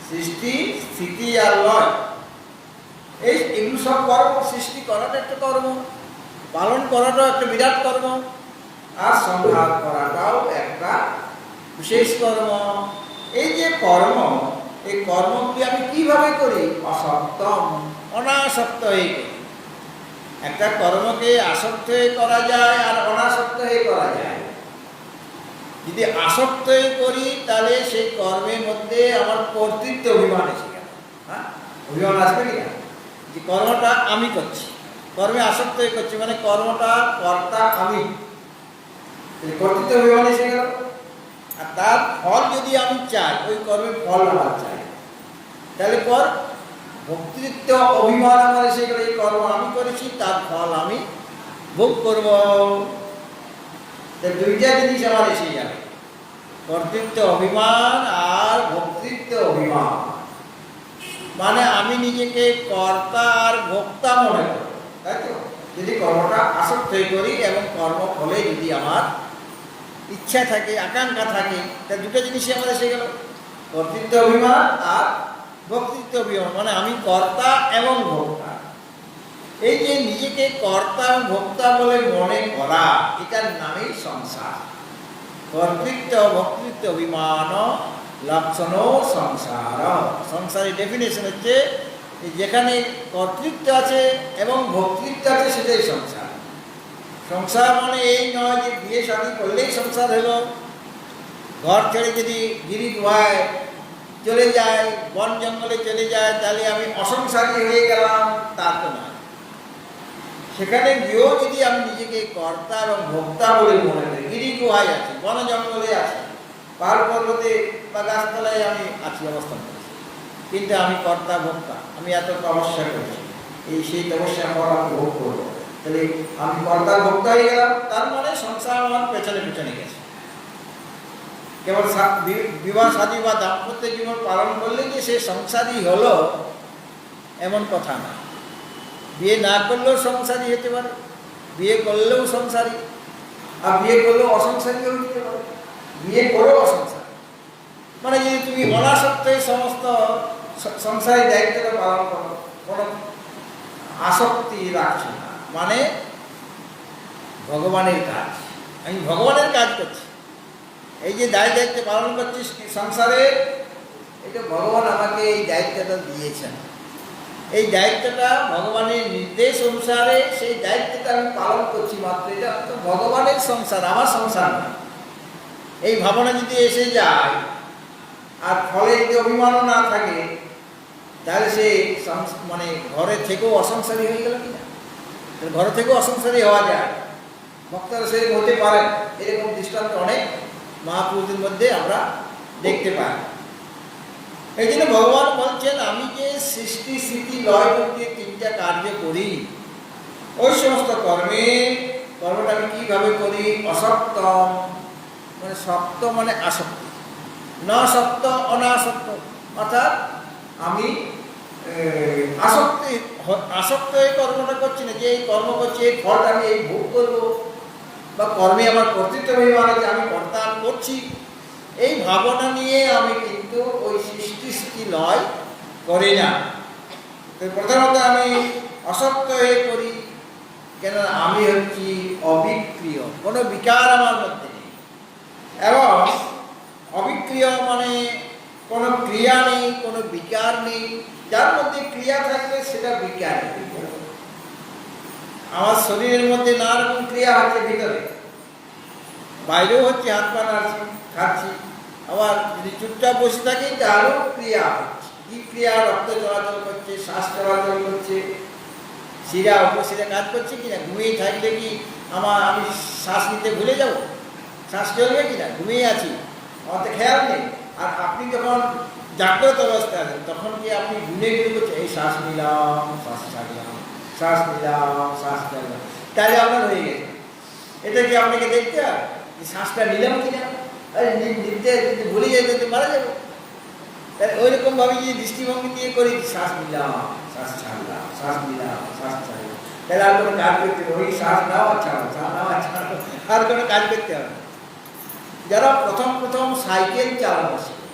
সৃষ্টি স্থিতি আর লয়, এগুলো সব কর্ম। সৃষ্টি করাটা একটা কর্ম, পালন করাটাও একটা বিরাট কর্ম, আর সংহার করাটাও একটা বিশেষ কর্ম। এই যে কর্ম, এই কর্মগুলি আমি কিভাবে করি? অসক্তম, অনাসক্ত হয়ে করি। একটা কর্মকে আসক্ত হয়ে করা যায় আর অনাসক্ত হয়ে করা যায়। যদি আসক্ত হয়ে করি তাহলে সেই কর্মের মধ্যে আমার কর্তৃত্ব অভিমান এসে গেল। হ্যাঁ, অভিমান আসবে কিনা যে কর্মটা আমি করছি, কর্মে আসক্ত হয়ে করছি, মানে কর্মটা কর্তা আমি, কর্তৃত্ব অভিমান এসে গেল। আর তার ফল যদি আমি চাই, ওই কর্মের ফল আমার চাই, তাহলে পর ভোক্তৃত্ব অভিমান আমার এসে গেলে, এই কর্ম আমি করেছি, তার ফল আমি ভোগ করব। 2টা জিনিস আমার এসে যাবে, কর্তৃত্ব অভিমান আর ভোক্তৃত্ব অভিমান। মানে আমি নিজেকে কর্তা আর ভোক্তা মনে করব, তাই তো? যদি কর্মটা আসক্ত হয়ে করি এবং কর্ম ফলে যদি আমার ইচ্ছা থাকে, আকাঙ্ক্ষা থাকে, তা 2টা জিনিসই আমার এসে গেল, কর্তৃত্ব অভিমান আর ভোক্তৃত্ব অভিমান। মানে আমি কর্তা এবং ভোক্তা। এই যে নিজেকে কর্তা এবং ভোক্তা বলে মনে করা, এটার নামেই সংসার। কর্তৃত্ব ভোক্তৃত্ব অভিমান লক্ষণ সংসার। সংসারের ডেফিনেশন হচ্ছে যেখানে কর্তৃত্ব আছে এবং ভোক্তৃত্ব আছে, সেটাই সংসার। সংসার মানে এই নয় যে বিয়ে শাদী করলেই সংসার হলো, ঘর ছেড়ে যদি গিরি গুহায় চলে যায়, বন জঙ্গলে চলে যায়, তাহলে আমি অসংসারী হয়ে গেলাম, তা তো নয়। সেখানে গিয়েও যদি আমি নিজেকে কর্তা এবং ভোক্তা বলে মনে করি, গিরি গুহায় আছি, বন জঙ্গলে আছি, পাহাড় পর্বতে বা গাছতলায় আমি আছি, অবস্থান করছি, কিন্তু আমি কর্তা ভোক্তা, আমি এত তপস্যা করছি, এই সেই তপস্যা পর আমি ভোগ করবো, তাহলে আমি কর্তা ভোক্তা হয়ে গেলাম। তার মানে সংসার আমার পেছনে পেছনে গেছে। কেবল বিবাহ শাদী বা দাম্পত্য জীবন পালন করলে যে সে সংসারী হলো এমন কথা না। বিয়ে না করলেও সংসারী হতে পারে, বিয়ে করলেও সংসারী, আর বিয়ে করলেও অসংসারী হতে পারে, বিয়ে করেও অসংসারী। মানে যদি তুমি অনাসক্ত এই সমস্ত সংসারী দায়িত্বটা পালন করো, কোনো আসক্তি রাখছো না, মানে ভগবানের কাজ, আমি ভগবানের কাজ করছি, এই যে দায়িত্ব পালন করছি সংসারে, এটা ভগবান আমাকে এই দায়িত্বটা দিয়েছেন। এই দায়িত্বটা ভগবানের নির্দেশ অনুসারে সেই দায়িত্বটা আমি পালন করছি মাত্র, এটা তো ভগবানের সংসার, আমার সংসার না। এই ভাবনা যদি এসে যায় আর ফলে যদি অভিমানও না থাকে, তাহলে সে মানে ঘরে থেকেও অসংসারী হয়ে গেল কিনা? ঘরে থেকেও অসংসারী হওয়া যায়, ভক্তরা সে হতে পারেন, এরকম দৃষ্টান্ত অনেক মহাপুরুষদের মধ্যে আমরা দেখতে পাই। এই জন্য ভগবান বলছেন, আমি যে সৃষ্টি স্থিতি লয় দিয়ে 3টা কার্য করি, ওই সমস্ত কর্মটা আমি কিভাবে করি? অসক্তম, মানে সক্ত মানে আসক্তি, না সক্ত অনাসক্ত, অর্থাৎ আমি আসক্ত এই কর্মটা করছি না, যে এই কর্ম করছি এই ফলটা আমি এই ভোগ করবো, বা কর্মে আমার কর্তৃত্ব অভিমান আছে, আমি কর্তা করছি, এই ভাবনা নিয়ে আমি কিন্তু ওই সৃষ্টি স্থিতি লয় করি না। প্রথমত আমি অসক্ত হয়ে করি, কেন? আমি হচ্ছি অবিক্রিয়, কোনো বিকার আমার মধ্যে নেই। এবং অবিক্রিয় মানে কোনো ক্রিয়া নেই, কোনো বিকার নেই। যার মধ্যে ক্রিয়া থাকবে সেটা বিকার। আমার শরীরের মধ্যে নানা রকম ক্রিয়া হচ্ছে, ভিতরে বাইরেও হচ্ছে, হাত পা নাড়ছি, খাচ্ছি, আবার যদি চুপচাপ বসে থাকি তাহলেও ক্রিয়া হচ্ছে। কি ক্রিয়া? রক্ত চলাচল করছে, শ্বাস চলাচল করছে, শিরা উপশিরা কাজ করছে কিনা? ঘুমিয়ে থাকলে কি আমি শ্বাস নিতে ভুলে যাব? শ্বাস চলবে কিনা? ঘুমিয়ে আছি, আমার তো খেয়াল নেই। আর আপনি যখন জাগ্রত অবস্থায় আছেন তখন কি আপনি গুনে গুনে করছেন, এই শ্বাস নিলাম, শ্বাস ছাড়লাম, শ্বাস নিলাম, শ্বাস ছাড়লাম, তাহলে আপনার হয়ে গেছে। এটা কি আপনাকে দেখতে হয় যে শ্বাসটা নিলাম কিনা? আরে নিতে ভুলে যেতে তো মারা যাবো। তাহলে ওই রকম ভাবে যে দৃষ্টিভঙ্গি দিয়ে করি, শ্বাস নিলাম, শ্বাস ছাড়লাম, শ্বাস নিলাম, শ্বাস ছাড়লাম, তাহলে আর কোনো কাজ করতে হবে? ওই শ্বাস নাও আর ছাড়ো, শ্বাস নাও আর ছাড়ো, আর কোনো কাজ করতে হবে না। যারা প্রথম প্রথম সাইকেল চালানো শেখে,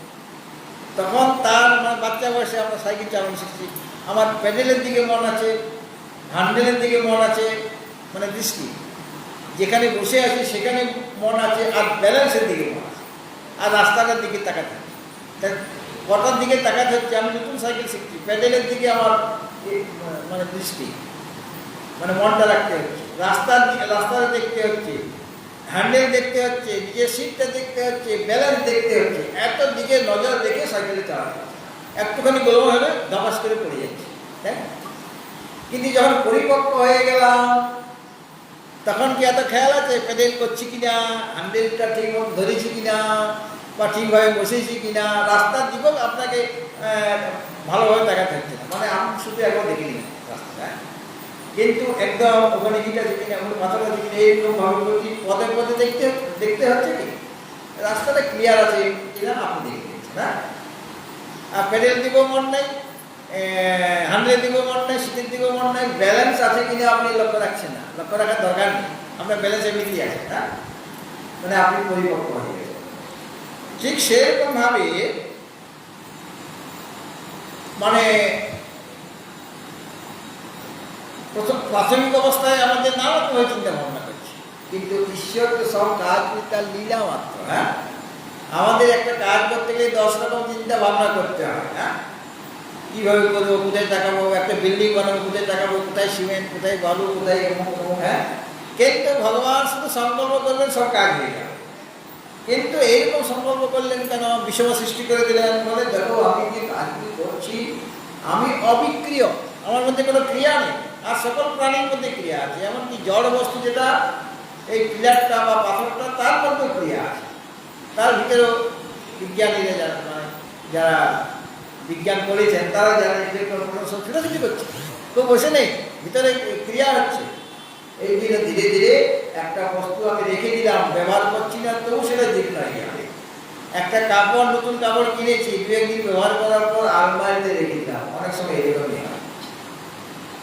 তখন তার বাচ্চা বয়সে আমরা সাইকেল চালানো শিখছি, আমার প্যাডেলের দিকে মন আছে, হ্যান্ডেলের দিকে মন আছে, মানে দৃষ্টি যেখানে বসে আছি সেখানে মন আছে, আর ব্যালেন্সের দিকে মন আছে, আর রাস্তাটার দিকে তাকাতে হবে। তাই কটার দিকে তাকাতে হচ্ছে? আমি নতুন সাইকেল শিখছি, প্যাডেলের দিকে আমার মানে দৃষ্টি, মানে মনটা রাখতে হচ্ছে, রাস্তার দিকে রাস্তাটা দেখতে হচ্ছে, হ্যান্ডেল দেখতে হচ্ছে, নিজের সিটটা দেখতে হচ্ছে, ব্যালেন্স দেখতে হচ্ছে, এত দিকে নজর রেখে সাইকেলে চালাতে হচ্ছে। একটুখানি গোলমাল হলে ধপাস করে পড়ে যাচ্ছে, তাই না? কিন্তু যখন পরিপক্ক হয়ে গেলাম তখন কি এত খেয়াল আছে প্যাডেল করছি কিনা, হ্যান্ডেলটা ঠিকমতো ধরেছি কিনা, বা ঠিকভাবে বসেছি কিনা? রাস্তার দিকেও আপনাকে ভালোভাবে দেখাতে হচ্ছে না, মানে আমি শুধু একবার দেখে নিই রাস্তাটা, কিন্তু একদম ওখানে ইট আছে কিনা, ওখানে পাথর আছে কিনা, এইরকম ভাবে করছি, পদে পদে দেখতে হচ্ছে কি রাস্তাটা ক্লিয়ার আছে কিনা আপনি দেখে নিচ্ছেন। হ্যাঁ, আর প্যাডেল দিকেও মন নেই, হ্যান্ডেলের দিকেও মন নেই, সিটের দিকেও মন নেই, ব্যালেন্স আছে কিনা আপনি লক্ষ্য রাখছেন না, লক্ষ্য রাখার দরকার নেই, আপনার ব্যালেন্স এমনিতেই আছে। হ্যাঁ, মানে আপনি পরিপক্ক হয়ে গেছেন। ঠিক সেরকম ভাবে মানে প্রথম প্রাথমিক অবস্থায় আমাদের নানা রকমের চিন্তা ভাবনা করছি, কিন্তু ঈশ্বর তো সব কাজ তার লীলা মাত্র। হ্যাঁ, আমাদের একটা কাজ করতে গেলে 10 রকম চিন্তা ভাবনা করতে হয়। হ্যাঁ, কীভাবে করবো, কোথায় তাকাবো, একটা বিল্ডিং বানাবো, কোথায় তাকাবো, কোথায় সিমেন্ট, কোথায় বালু, কোথায় এমন। হ্যাঁ, কিন্তু ভগবান শুধু সংকল্প করলেন সব কাজ হয়ে যাবে। কিন্তু এইরকম সংকল্প করলেন কেন? বিষম সৃষ্টি করে দিলেন, বলে দেখো আমি যে কাজগুলি করছি আমি অবিক্রিয়, আমার মধ্যে কোনো ক্রিয়া নেই, আর সকল প্রাণীর মধ্যে ক্রিয়া আছে। এমনকি জড় বস্তু যেটা এই পিলারটা বা পাথরটা, তার মধ্যেও ক্রিয়া আছে, তার ভিতরেও বিজ্ঞানীরা যারা বিজ্ঞান করেছেন তারা যারা সব ছোটাছুটি করছে, তো বসে নেই, ভিতরে ক্রিয়া হচ্ছে। এই ধীরে ধীরে ধীরে একটা বস্তু আমি রেখে দিলাম, ব্যবহার করছি না, তবু সেটা জীর্ণ হয়ে যাবে। একটা কাপড়, নতুন কাপড় কিনেছি, 2-1 দিন ব্যবহার করার পর আলমারিতে রেখে দিলাম, অনেক সময় এরকমই হয়।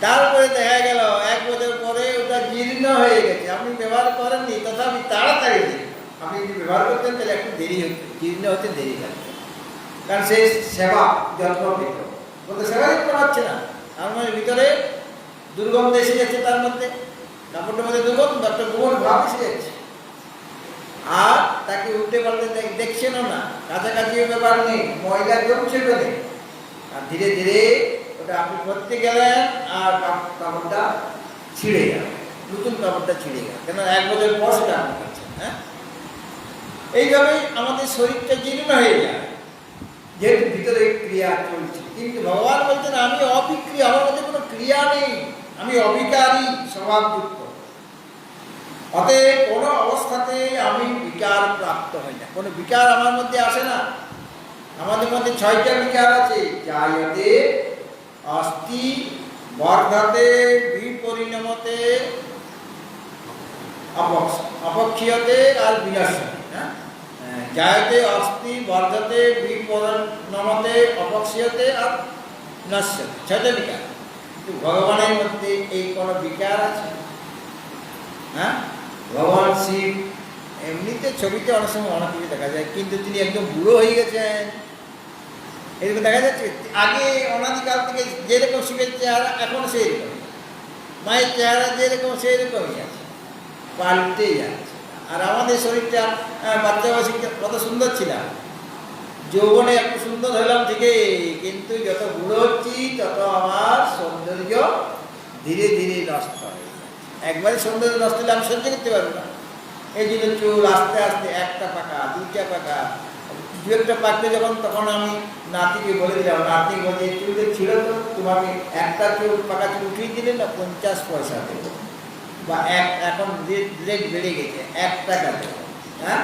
তারপরে দেখা গেল 1 বছর পরে ওটা জীর্ণ হয়ে গেছে, আপনি ব্যবহার করেননি, তথাপি তাড়াতাড়ি আপনি যদি ব্যবহার করতেন তাহলে একটু দেরি হতো, জীর্ণ হতে দেরি লাগবে, কারণ সেই সেবা যত্ন পেত, বলতে সেবা যত্ন পাচ্ছে না, আলমারির ভিতরে দুর্গন্ধ এসে যাচ্ছে, তার মধ্যে কাপড়টার মধ্যে দুর্গন্ধ, একটা গোবর ভাব এসে যাচ্ছে, আর তাকে উল্টে পাল্টে দেখছেনও না, কাছাকাছিও ব্যাপার নেই, ময়লা জমছে বলে, আর ধীরে ধীরে ওটা আপনি করতে গেলেন আর কাপড়টা ছিঁড়ে গেল, নতুন কাপড়টা ছিঁড়ে গেল, কেন 1 বছর পর সেটা আপনি করছেন। হ্যাঁ, এইভাবেই আমাদের শরীরটা জীর্ণ হয়ে যায়, যেহেতু ভিতরে ক্রিয়া চলছে। কিন্তু ভগবান বলছেন আমি অবিক্রিয়, আমার মধ্যে কোনো ক্রিয়া নেই, আমি অবিকারী স্বভাবযুক্ত, অতএব কোনো অবস্থাতে আমি বিকার প্রাপ্ত হই না, কোনো বিকার আমার মধ্যে আসে না। আমাদের মধ্যে 6টা বিকার আছে, জায়তে, অস্তি, বর্ধতে, বিপরিণামতে, অপক্ষীয়তে আর বিনশ্যতে। হ্যাঁ, জায়তে, অস্তি, বর্ধতে, বিপরিণামতে, অপক্ষীয়তে আর নশ্যতে, 6টা বিকার। কিন্তু ভগবানের মধ্যে এই কোনো বিকার আছে? হ্যাঁ, ভগবান শিব এমনিতে ছবিতে অনেক সময় অনেক কিছু দেখা যায়, কিন্তু তিনি একদম বুড়ো হয়ে গেছেন এরকম দেখা যাচ্ছে। আগে অনাদিকাল থেকে যেরকম শিবের চেহারা এখন সেই রকম, মায়ের চেহারা যেরকম সেই রকমই আছে, পাল্টেই যাচ্ছে। আর আমাদের শরীরটা বাচ্চা বয়সে কত সুন্দর ছিলাম, যৌবনে একটু সুন্দর হলাম ঠিকই, কিন্তু যত বুড়ো হচ্ছি তত আমার সৌন্দর্য ধীরে ধীরে নষ্ট হয়। একবারে সৌন্দর্য নষ্ট হলে আমি সহ্য করতে পারবো না, এই জন্য চুল আস্তে আস্তে 1টা পাকা, 2টা পাকা, 2-একটা পাকতে যখন, তখন আমি নাতিকে বলে দিলাম, নাতি বলছে চুলটা ছিল তো, তোমাকে একটা চুল পাকা চুল উঠিয়ে দিলে না 50 পয়সা দেবো, বা এখন রেট বেড়ে গেছে 1 টাকা দেবো। হ্যাঁ,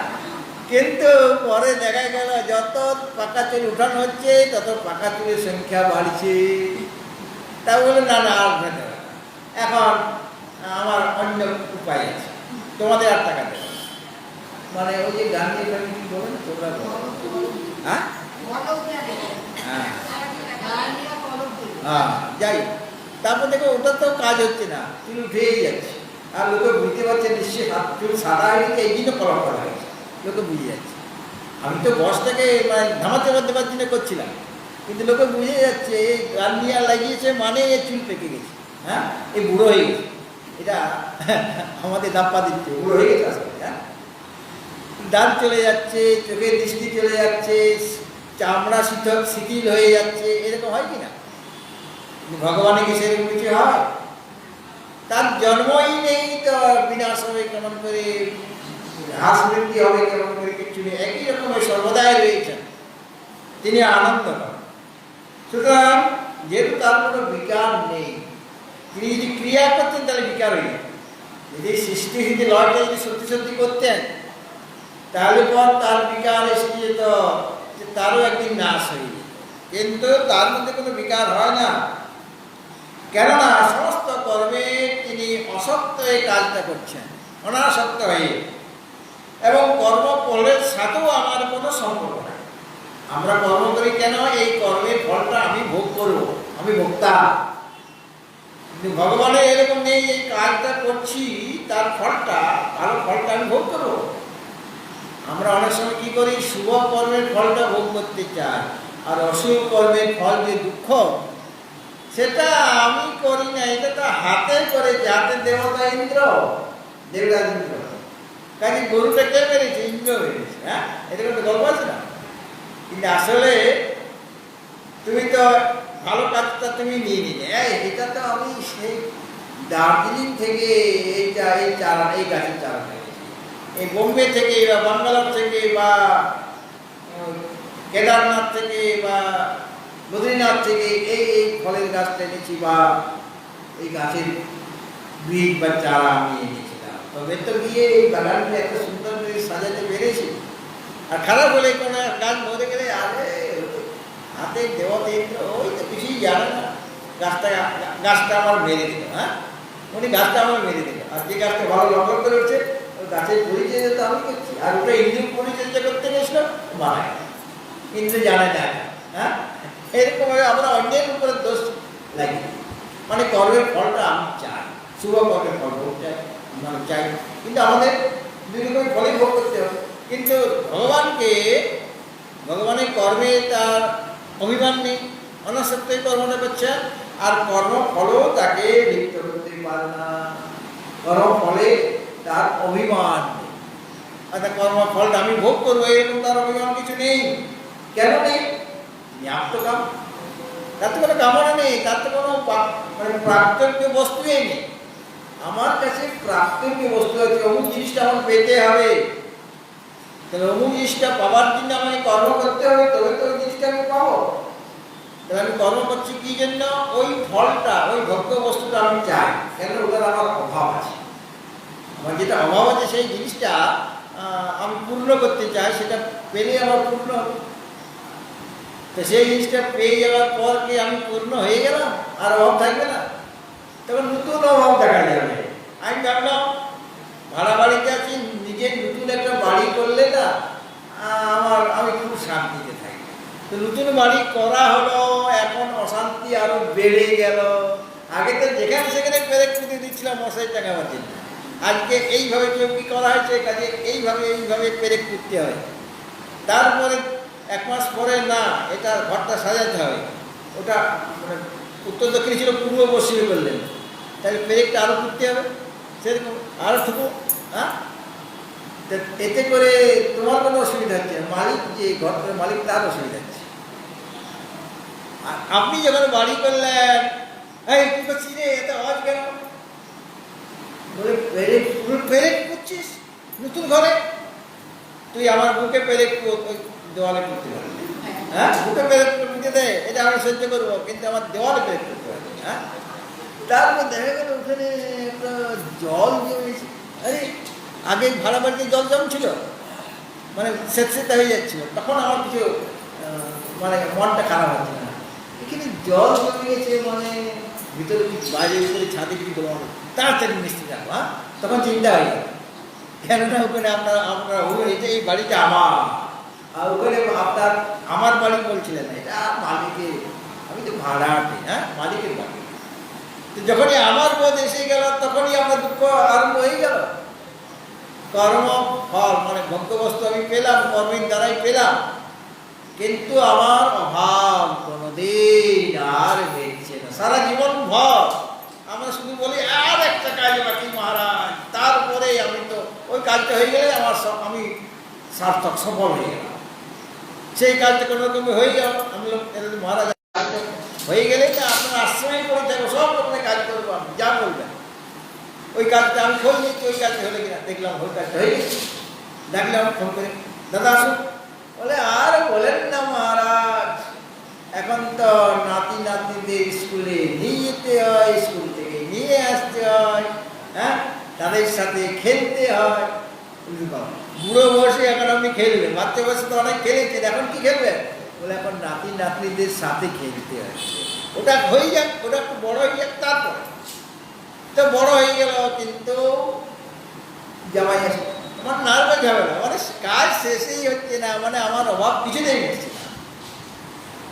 কিন্তু পরে দেখা গেল যত পাকা চুল উঠানো হচ্ছে তত পাকা চুলের সংখ্যা বাড়ছে। তা বলে না না আর ভেতরে না। এখন আমার অন্য উপায় আছে, তোমাদের আর টাকা দেবে না। মানে ওই যে গান নিয়ে কি বলেন তোমরা বলো? হ্যাঁ হ্যাঁ হ্যাঁ যাই। তারপর দেখো ওটা তো কাজ হচ্ছে না, চুল উঠেই যাচ্ছে। আর লোকে বুঝতে পারছে নিশ্চয়ই হাত চুল সাদা হয়ে গেছে, এই জন্য কলম করা হয়েছে, লোকে বুঝে যাচ্ছে। আমি তো বসটাকে মানে ধামাতে পারতে পারছি না করছিলাম, কিন্তু লোকে বুঝে যাচ্ছে এই গার্নিয়া লাগিয়েছে মানে এ চুল পেকে গেছে, হ্যাঁ এই বুড়ো হয়ে গেছে। এটা আমাদের দাপ্পা দিচ্ছে, বুড়ো হয়ে গেছে আসলে। হ্যাঁ দাঁত চলে যাচ্ছে, চোখের দৃষ্টি চলে যাচ্ছে, চামড়া শিথিল হয়ে যাচ্ছে, এরকম হয় কি না? ভগবানের কি সেরকম কিছু হয়? তার জন্মই নেই তো বিনাশ হবে কেমন করে, হ্রাস বৃদ্ধি হবে কেমন করে, কিছু নেই, একই রকমের সর্বদাই রয়েছেন, তিনি আনন্দ পান। সুতরাং যেহেতু তার কোনো বিকার নেই, তিনি যদি ক্রিয়া করতেন তাহলে বিকার হয়ে যেত। যদি সৃষ্টি যদি লয়টা যদি সত্যি সত্যি করতেন তাহলে পর তার বিকার এসে যেত, তারও একদিন নাশ হয়ে যেত। কিন্তু তার মধ্যে কোনো বিকার হয় না, কেননা সমস্ত কর্মে তিনি অসক্ত এই কাজটা করছেন, অনাসক্ত হয়ে। এবং কর্মফলের সাথেও আমার কোনো সম্পর্ক নাই। আমরা কর্ম করি কেন? এই কর্মের ফলটা আমি ভোগ করব, আমি ভোক্তা। কিন্তু ভগবানের এরকম নেই, এই কাজটা করছি তার ফলটা, ভালো ফলটা আমি ভোগ করবো। আমরা অনেক সময় কি করি, শুভ কর্মের ফলটা ভোগ করতে চাই, আর অশুভ কর্মের ফল যে দুঃখ, সেটা আমি করি না, এটা তো হাতে করেছে, হাতে দেবতা ইন্দ্র, দেবরাজ ইন্দ্র। কাজে গরুটা কে মেরেছে? ইন্দ্র মেরেছে। হ্যাঁ এটা কিন্তু গল্প আছে না? কিন্তু আসলে তুমি তো ভালো কাজটা তুমি নিয়ে নিলে, এটা তো আমি সেই দার্জিলিং থেকে এইটা এই চারা, এই গাছের চারা পেয়েছি, এই বোম্বে থেকে বা বাঙ্গালোর থেকে বা কেদারনাথ থেকে বা বদ্রীনাথ থেকে এই এই ফলের গাছটা এনেছি, বা এই গাছের বীজ বা চারা আমি এনেছিলাম। তবে তো গিয়ে এই বাগানটা এত সুন্দর করে সাজাতে পেরেছি। আর খারাপ হলে কোনো গাছ মরে গেলে আরে হাতে দেওয়াতে ওই তো কিছুই জানে না, গাছটা আমার মেরে দিল। হ্যাঁ উনি গাছটা আমার মেরে দিল, আর যে গাছটা ভালো লক্ষ্য করে উঠছে ওই গাছের পরিচর্যা তো আমি করছি, আর ওটা ইন্দ্র পরিচর্যা করতে গেছিল মানায়, ইন্দ্র জানে না। হ্যাঁ এরকমভাবে আমরা অন্যের উপরে দোষ লাগি। মানে কর্মের ফলটা আমি চাই, শুভ কর্মের ফল ভোগ চাই, মানে চাই, কিন্তু আমাদের দুই রকমের ফলই ভোগ করতে হবে। কিন্তু ভগবানের কর্মে তার অভিমান নেই, অনাসক্তই কর্মটা করছে, আর কর্মফলও তাকে লিপ্ত করতে পারে না, কর্মফলে তার অভিমান নেই। অর্থাৎ কর্মফলটা আমি ভোগ করবো এরকম তার অভিমান কিছু নেই। কেন নেই? আত্মকাম, তার তো কোনো কামনা নেই, তার তো কোনো মানে প্রাপ্তব্য বস্তুই নেই। আমার কাছে প্রাপ্তব্য বস্তু আছে, অমুক জিনিসটা আমার পেতে হবে, তাহলে অমুক জিনিসটা পাওয়ার জন্য আমাকে কর্ম করতে হবে, তবে তো ওই জিনিসটা আমি পাবো। তাহলে আমি কর্ম করছি কি জন্য? ওই ফলটা, ওই ভোগ্য বস্তুটা আমি চাই, কেন ওটার আমার অভাব আছে। আমার যেটা অভাব আছে সেই জিনিসটা আমি পূর্ণ করতে চাই, সেটা পেলে আমার পূর্ণ হবে। তো সেই জিনিসটা পেয়ে যাওয়ার পর কি আমি পূর্ণ হয়ে গেলাম, আর অভাব থাকবে না? তখন নতুন অভাব দেখা যাবে। আমি ভাবলাম ভাড়া বাড়িতে আছি, নিজের নতুন একটা বাড়ি করলে না আমি খুব শান্তিতে থাকি। তো নতুন বাড়ি করা হলো, এখন অশান্তি আরো বেড়ে গেল। আগে তো যেখানে সেখানে পেরেক পুঁতে দিচ্ছিলাম মশাই টাঙাবার জন্য, আজকে এইভাবে চৌকি করা হয়েছে, কাজে এইভাবে পেরেক পুঁততে হয়। তারপরে এক মাস পরে না এটা ঘরটা সাজাতে হবে, ওটা মানে উত্তর দক্ষিণে ছিল, পূর্ব পশ্চিমে করলেন, তাহলে পেরেকটা আরও পুঁততে হবে, সেরকম আরও থুকো। হ্যাঁ এতে করে তোমার কোনো অসুবিধা হচ্ছে, মালিক যে ঘরটার মালিক তার অসুবিধা হচ্ছে। আর আপনি যখন বাড়ি করলেন, এই কি করছিস রে, এত আওয়াজ কেন? বলে পেরেক পুঁতছিস নতুন ঘরে? তুই আমার বুকে পেরেক দেওয়ালে পুঁততে পারবি? হ্যাঁ বুকে পেরেক পুঁতে দে, এটা আমি সহ্য করবো, কিন্তু আমার দেওয়ালে পেরেক করতে পারবি। হ্যাঁ তারপর দেখা গেল ওখানে একটা জল জমেছে। আরে আগে ভাড়া বাড়িতে জল জমছিল, মানে স্বেচ্ছাতে হয়ে যাচ্ছিল, তখন আমার কিছু মানে মনটা খারাপ হচ্ছে না। এখানে জল জমে গেছে, মানে ভিতরে কিছু বাইরে ভিতরে ছাদে কিছু জল, তাড়াতাড়ি মিস্ত্রি যাবো। হ্যাঁ, তখন চিন্তা হয়ে গেল, কেননা ওখানে আপনারা এটা এই বাড়িটা আমার, আর ওখানে আমার বাড়ি বলছিলেন না, এটা মালিকের, আমি তো ভাড়াটে। হ্যাঁ, মালিকের বাড়ি। তো যখনই আমার বোধ এসে গেল, তখনই আমার দুঃখ আরম্ভ হয়ে গেল। কর্ম ফল মানে ভোগ্যবস্তু আমি পেলাম, কর্মের দ্বারাই পেলাম, কিন্তু আমার অভাব কোনোদিন আর মিটছে না। সারা জীবন ভর আমরা শুধু বলি আর একটা কাজ বাকি মহারাজ, তারপরে আমি তো ওই কাজটা হয়ে গেলে আমি সার্থক সফল হয়ে গেলাম। সেই কাজটা কোনো রকমে হয়ে গেল, আমি মহারাজ হয়ে গেলেই না আপনার আশ্রমে করে থাকবো, সব রকমের কাজ করবো, আমি যা বলবেন। ওই কাজটা আমি খোঁজ নিচ্ছি, ওই কাজটা হলে কিনা দেখলাম ওই কাজটা হয়ে গেছে। ডাকলাম ফোন করে, দাদা আসুন। বলে আর বলেন না মহারাজ, এখন তো নাতি নাতনিদের স্কুলে নিয়ে যেতে হয়, স্কুল থেকে নিয়ে আসতে হয়, হ্যাঁ, তাদের সাথে খেলতে হয়। বুড়ো বয়সে এখন আপনি খেলবেন, বাচ্চা বয়সে তো অনেক খেলেছেন, এখন কি খেলবেন? বলে এখন নাতি নাতনিদের সাথে খেলতে হচ্ছে। ওটা হয়ে যাক, ওটা একটু বড় হয়ে যাক, তারপরে তো বড় হয়ে গেল, কিন্তু জামাই আসে, আমার নার্ভাস হবে না, মানে কাজ শেষেই হচ্ছে না, মানে আমার অভাব কিছুতেই হচ্ছে না।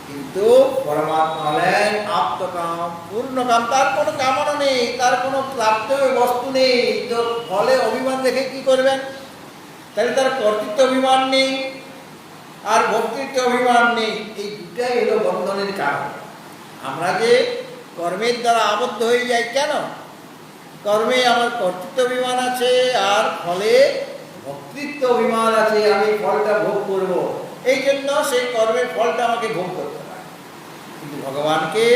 কিন্তু পরমাত্মা হলেন আপ্তকাম, পূর্ণকাম, তার কোনো কামনা নেই, তার কোনো প্রাপ্ত বস্তু নেই। তো ফলে অভিমান রেখে কি করবেন? তাহলে তার কর্তৃত্ব অভিমান নেই আর ভক্তিত্ব অভিমান নেই, এই দুটাই হলো বন্ধনের কারণ। আমরা যে কর্মের দ্বারা আবদ্ধ হয়ে যাই, কেন? কর্মে আমার কর্তৃত্ব অভিমান আছে, আর ফলে ভক্তিত্ব অভিমান আছে, আমি ফলটা ভোগ করব, এই জন্য সেই কর্মের ফলটা আমাকে ভোগ করতে হয়। কিন্তু ভগবানকে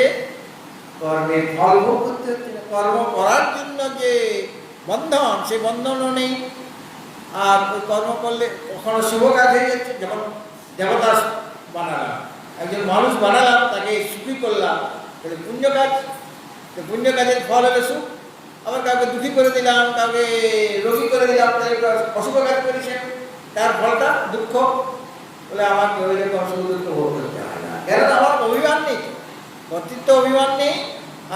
কর্মের ফল ভোগ করতে হচ্ছে না, কর্ম করার জন্য যে বন্ধন, সেই বন্ধনও নেই। আর ওই কর্ম করলে কখনো শুভ কাজ হয়ে যাচ্ছে, যেমন দেবতা বানালাম, একজন মানুষ বানালাম, তাকে সুখী করলাম, তাহলে পুণ্য কাজ। তো পুণ্য কাজের ফল হলো সুখ। আবার কাউকে দুঃখী করে দিলাম, কাউকে রোগী করে দিলাম, তাহলে অশুভ কাজ করেছেন, তার ফলটা দুঃখ। বলে আমাকে ওই রকম অশুভ দুঃখ ভোগ করতে হয় না, কেন? আমার অভিমান নেই, কর্তৃত্ব অভিমান নেই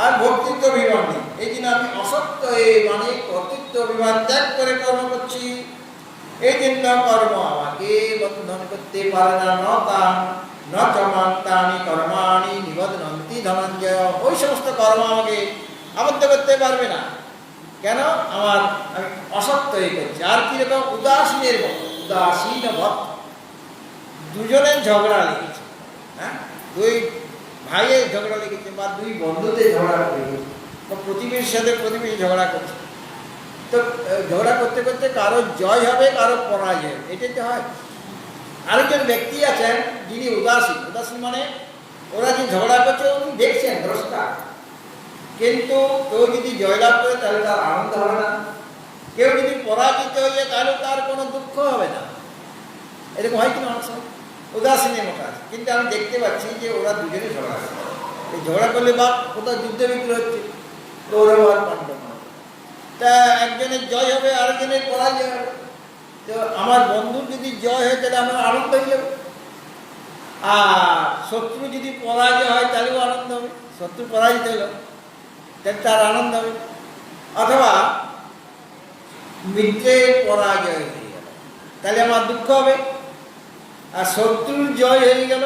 আর ভক্তিত্ব অভিমান নেই। এই জন্য আমি অসত্য মানে কর্তৃত্ব অভিমান ত্যাগ করে কর্ম করছি। এই জন্য কর্ম আমাকে বন্ধন করতে পারে না। ন চমান্তানি কর্মাণি নিবদনন্তি ধনঞ্জয়, ওই সমস্ত কর্ম আমাকে আবদ্ধ করতে পারবে না। কেন? আমি অসত্য করছি। আর কিরকম? উদাসীনের মতো, উদাসীন ভক্ত। দুজনের ঝগড়া লেগেছে, হ্যাঁ, দুই ভাইয়ের ঝগড়া লেগেছে, বা দুই বন্ধুদের ঝগড়া লেগেছে, বা প্রতিবেশীর সাথে প্রতিবেশী ঝগড়া করছে। তো ঝগড়া করতে করতে কারো জয় হবে, কারো পরাজয় হবে, এটাই তো হয়। আরেকজন ব্যক্তি আছেন যিনি উদাসীন। উদাসীন মানে ওরা যে ঝগড়া করছে উনি দেখছেন, দ্রষ্টা, কিন্তু কেউ যদি জয়লাভ করে তাহলে তার আনন্দ হবে না, কেউ যদি পরাজিত হয়ে যায় তাহলে তার কোনো দুঃখ হবে না। এরকম হয় কিনা অনেক সময়? উদাসীনের মতো আছে, কিন্তু আমি দেখতে পাচ্ছি যে ওরা দুজনে ঝগড়া করছে। এই ঝগড়া করলে বা কোথাও যুদ্ধ বিগ্রহ হচ্ছে, কৌরব আর পাণ্ডব, তা একজনের জয় হবে, আরেকজনের পরাজয় হবে। তো আমার বন্ধুর যদি জয় হয় তাহলে আমার আনন্দ হয়ে যাবে, আর শত্রু যদি পরাজয় হয় তাহলেও আনন্দ হবে। শত্রু পরাজিত হলো তাহলে তার আনন্দ হবে। অথবা মিত্রের পরাজয় হয়ে গেল তাহলে আমার দুঃখ হবে, আর শত্রুর জয় হয়ে গেল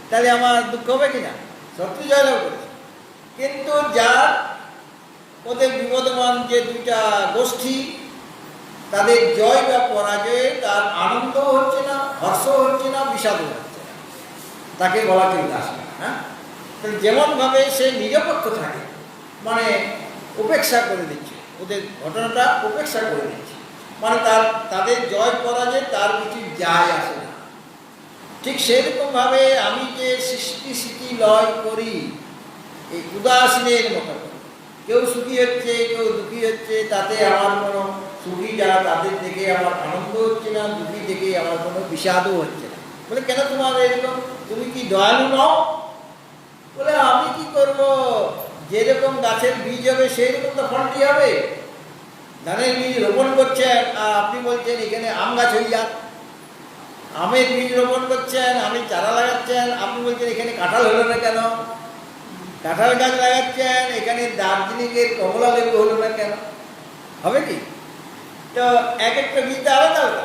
তাহলে আমার দুঃখ হবে কিনা? শত্রু জয়লাভ করেছে, কিন্তু যার ওদের বিবদমান যে দুইটা গোষ্ঠী, তাদের জয় বা পরাজয়ে তার আনন্দ হচ্ছে না, হর্ষ হচ্ছে না, বিষাদও হচ্ছে না, তাকে বলা চলে আসে না। হ্যাঁ, যেমনভাবে সে নিরপেক্ষ থাকে, মানে উপেক্ষা করে দিচ্ছে, ওদের ঘটনাটা উপেক্ষা করে দিচ্ছে, মানে তাদের জয় পরাজয় তার কিছু যায় আসে না। ঠিক সেরকমভাবে আমি যে সৃষ্টি স্থিতি লয় করি, এই উদাসীনের মতো করি। কেউ সুখী হচ্ছে, কেউ দুঃখী হচ্ছে, তাতে আমার কোনো, সুখী যারা তাদের থেকে আমার আনন্দ হচ্ছে না, দুঃখী থেকে আমার কোনো বিষাদও হচ্ছে না। বলে কেন তোমার এরকম? তুমি কি দয়ালু নও? বলে আমি কি করব, যেরকম গাছের বীজ হবে সেই রকম তো ফলটি হবে। ধানের বীজ রোপণ করছেন আর আপনি বলছেন এখানে আম গাছ হয়ে যাক, আমের বীজ রোপণ করছেন, আমি চারা লাগাচ্ছেন, আপনি বলছেন এখানে কাঁঠাল হলো না কেন? কাঁঠাল গাছ লাগাচ্ছেন, এখানে দার্জিলিংয়ের কমলা লেবু হলো না কেন? হবে কি? তো এক একটা বীজ আলাদা আলাদা,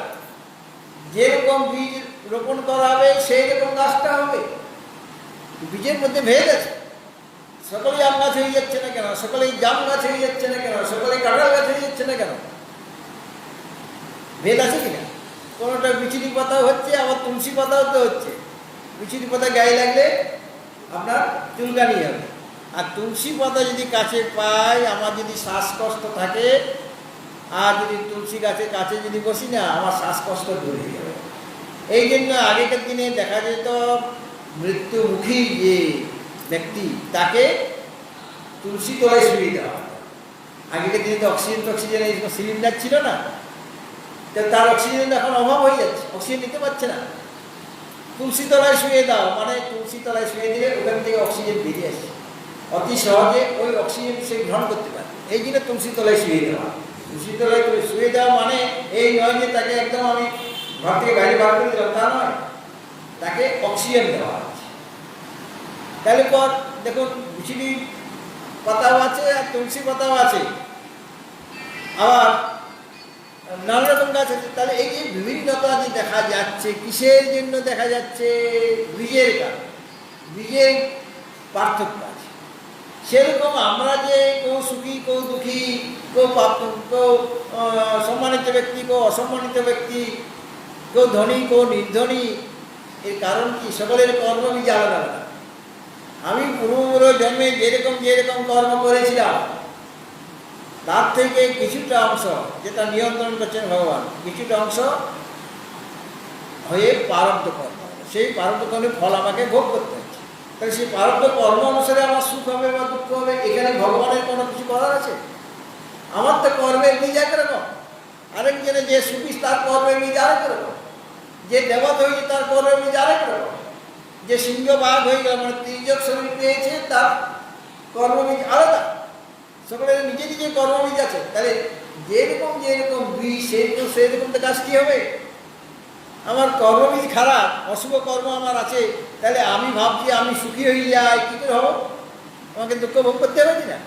যেরকম বীজ রোপণ করা হবে সেই রকম গাছটা হবে। বীজের মধ্যে ভেদ আছে। সকলেই আম গাছ হয়ে যাচ্ছে না কেন? সকলেই জাম গাছ হয়ে যাচ্ছে না কেন? সকলেই কাঁঠাল গাছ হয়ে যাচ্ছে না কেন? ভেদ আছে কিনা? কোনোটা বিচুলি পাতাও হচ্ছে, আবার তুলসী পাতাও তো হচ্ছে। বিচুলি পাতা গায়ে লাগলে আপনার চুলকানি হবে, আর তুলসী পাতা যদি কাছে পাই, আমার যদি শ্বাসকষ্ট থাকে, আর যদি তুলসী গাছের কাছে যদি বসি না, আমার শ্বাসকষ্ট দূর হয়ে যাবে। এই জন্য আগেকার দিনে দেখা যেত মৃত্যুমুখী যে ব্যক্তি, তাকে তুলসী তলায় শুয়ে দেওয়া হতো। আগেকার দিনে তো অক্সিজেন এই সিলিন্ডার ছিল না, তো তার অক্সিজেন এখন অভাব হয়ে যাচ্ছে, অক্সিজেন নিতে পারছে না। তুলসী তলায় শুয়ে দাও, মানে তুলসী তলায় শুয়ে দিলে ওখান থেকে অক্সিজেন বেরিয়ে আসে, অতি সহজে ওই অক্সিজেন সে গ্রহণ করতে পারে। এই জন্য তুলসী তলায় শুয়ে দেওয়া। তুলসী তলায় শুয়ে দেওয়া মানে এই নয় যে তাকে একদম আমি ঘর থেকে বাইরে বার করে দিলাম, তা নয়, তাকে অক্সিজেন দেওয়া হচ্ছে। তাহলে পর দেখুন, বিচুলি পাতাও আছে আর তুলসী পাতাও আছে, আবার নানা রকম গাছ আছে। তাহলে এই যে বিভিন্নতা যে দেখা যাচ্ছে, কিসের জন্য দেখা যাচ্ছে? বীজের কারণ, বীজের পার্থক্য আছে। সেরকম আমরা যে কেউ সুখী, কেউ দুঃখী, কেউ সম্মানিত ব্যক্তি, কেউ অসম্মানিত ব্যক্তি, কেউ ধনী, কেউ নির্ধনী, এর কারণ কি? সকলের কর্মবীজ আলাদা আলাদা। আমি পূর্ব জন্মে যেরকম কর্ম করেছিলাম, তার থেকে কিছুটা অংশ, যেটা নিয়ন্ত্রণ করছেন ভগবান, কিছুটা অংশ হয়ে প্রারব্ধ কর্ম, সেই প্রারব্ধ কর্মের ফল আমাকে ভোগ করতে হচ্ছে। তাহলে সেই প্রারব্ধ কর্ম অনুসারে আমার সুখ হবে বা দুঃখ হবে, এখানে ভগবানের কোনো কিছু করার আছে? আমার তো কর্মের বীজ একরকম, আরেকজনে যে সুখী তার কর্মের বীজ আরেক রকম, যে দেবত হয়েছে তার কর্মের বীজ আরেক রকম, যে সিংহ বাঘ হয়ে গেল মানে তির্যক শরীর পেয়েছে তার কর্মবীজ আলাদা। সকলের নিজে নিজে কর্মবীজ আছে। তাহলে যেরকম বীজ সেরকম তো কাজ কি হবে? আমার কর্মবীজ খারাপ, অশুভ কর্ম আমার আছে, তাহলে আমি ভাবছি আমি সুখী হয়ে যাই, কী করে হবো? আমাকে দুঃখ ভোগ করতে হবে কিনা?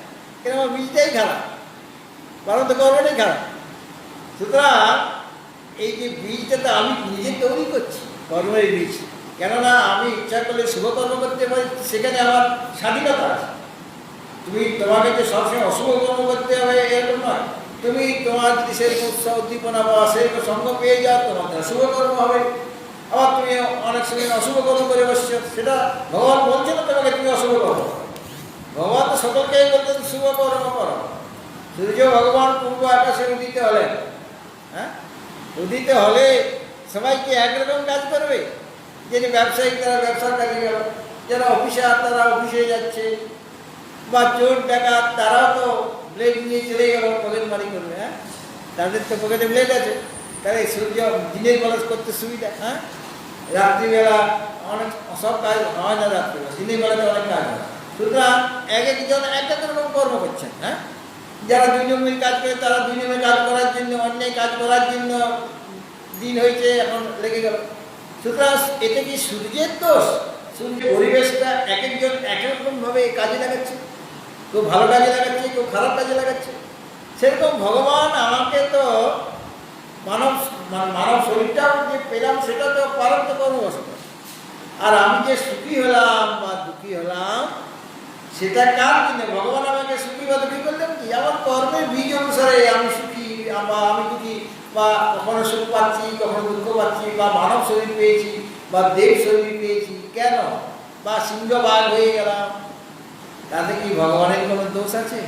কেন আমার বীজটাই খারাপ, কারণ তো কর্মটাই খারাপ। সুতরাং এই যে বীজটা তো আমি নিজে তৈরি করছি, কর্মের বীজ। কেননা আমি ইচ্ছা করলে শুভ কর্ম করতে পারি, সেখানে আমার স্বাধীনতা আছে। তোমাকে যে সবসময় অশুভ কর্ম করতে হবে এরকম নয়। তুমি তোমার যদি সেরকম উৎসাহ উদ্দীপনা বা সেরকম সঙ্গ পেয়ে যাও, তোমার শুভ কর্ম হবে। আবার তুমি অনেক সময় অশুভ কর্ম করে বসছো, সেটা ভগবান বলছে না তোমাকে তুমি অশুভ কর্ম করো। ভগবান তো সকলকেই বলতেন শুভ কর্ম করো। সূর্য ভগবান পূর্ব আকাশে উদিত হলেন, হ্যাঁ, উদিত হলে সবাইকে একরকম কাজ করবে। যে ব্যবসায়িক তারা ব্যবসার কাজে গেল, যারা অফিসার তারা অফিসে যাচ্ছে, বা চোর ডাকাত তারাও তো ব্লেড নিয়ে চলে গেল পকেট মারি করবে। হ্যাঁ, তাদের তো পকেটে ব্লেড আছে। তাহলে সূর্য দিনের বেলা করতে সুবিধা, হ্যাঁ, রাত্রিবেলা অনেক সব কাজ হয় না, রাত্রিবেলা দিনের বেলাতে অনেক কাজ হয়। সুতরাং এক একজন এক এক রকম কর্ম করছেন। হ্যাঁ, যারা 2 নম্বরের কাজ করে তারা 2 নম্বরের কাজ করার জন্য, অন্যায় কাজ করার জন্য দিন হয়েছে, এখন লেগে গেল। সুতরাং এতে কি সূর্যের দোষ? সূর্যের পরিবেশটা এক একজন এক রকমভাবে কাজে লাগাচ্ছে, কেউ ভালো কাজে লাগাচ্ছে, কেউ খারাপ কাজে লাগাচ্ছে। সেরকম ভগবান আমাকে তো মানব শরীরটাও যে পেলাম সেটা তো প্রারব্ধ কর্মবশত। আর আমি যে সুখী হলাম বা দুঃখী হলাম সেটা কার জন্য? ভগবান আমাকে সুখী বা দুঃখী করলেন কি? আমার কর্মের বীজ অনুসারে আমি সুখী বা আমি দুঃখী, বা কখনো সুখ পাচ্ছি, কখনো দুঃখ পাচ্ছি, বা মানব শরীর পেয়েছি বা দেব শরীর পেয়েছি। কেন? বা সিংহ বাঘ হয়ে গেলাম, তাতে কি ভগবানের কোনো দোষ আছে?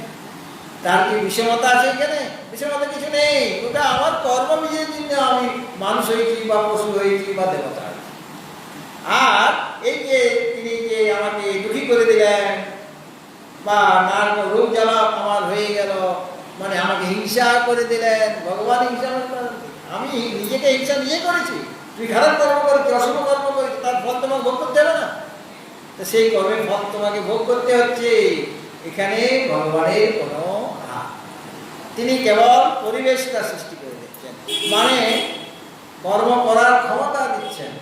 তার কি বিষমতা আছে এখানে? বিষমতা কিছু নেই। ওটা আমার কর্মবীজের জন্য আমি মানুষ হয়েছি বা পশু হয়েছি বা দেবতা হয়েছি। আর এই যে তিনি যে আমাকে দুঃখী করে দিলেন বা নানা রোগ জ্বালা আমার হয়ে গেল, মানে আমাকে হিংসা করে দিলেন। ভগবান হিংসা করেন? আমি নিজেকে হিংসা নিজে করেছি। তুই খারাপ কর্ম করেছি, অশুভ কর্ম করেছি, তার ফল তোমাকে ভোগ করতে হবে না? তো সেই কর্মের ফল তোমাকে ভোগ করতে হচ্ছে। এখানে ভগবানের কোনো হাত, তিনি কেবল পরিবেশটা সৃষ্টি করে দিচ্ছেন। মানে কর্ম করার ক্ষমতা দিচ্ছেন,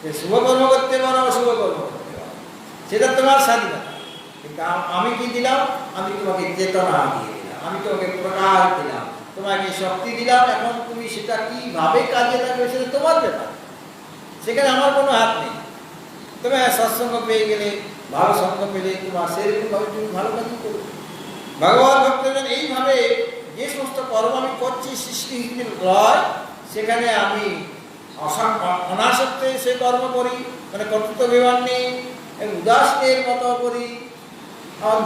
যে শুভ কর্ম করতে পারো, অশুভ কর্ম করতে পারো, সেটা তোমার স্বাধীনতা। কিন্তু আমি কি দিলাম? আমি তোমাকে চেতনা দিয়ে দিলাম, আমি তোমাকে প্রকাশ দিলাম, তোমাকে শক্তি দিলাম। এখন তুমি সেটা কিভাবে কাজে লাগবে সেটা তোমার ব্যাপার, সেখানে আমার কোনো হাত নেই। তুমি সৎসঙ্গ পেয়ে গেলে, ভালো সঙ্গ পেলে, তোমার সেরকমভাবে তুমি ভালো কাজই করবে। ভগবান ভক্তজন এইভাবে যে সমস্ত কর্ম আমি করছি সৃষ্টি লয়, সেখানে আমি অনাসক্তে সে কর্ম করি, মানে কর্তৃত্ব বিমান নেই, উদাসীনের মতো করি।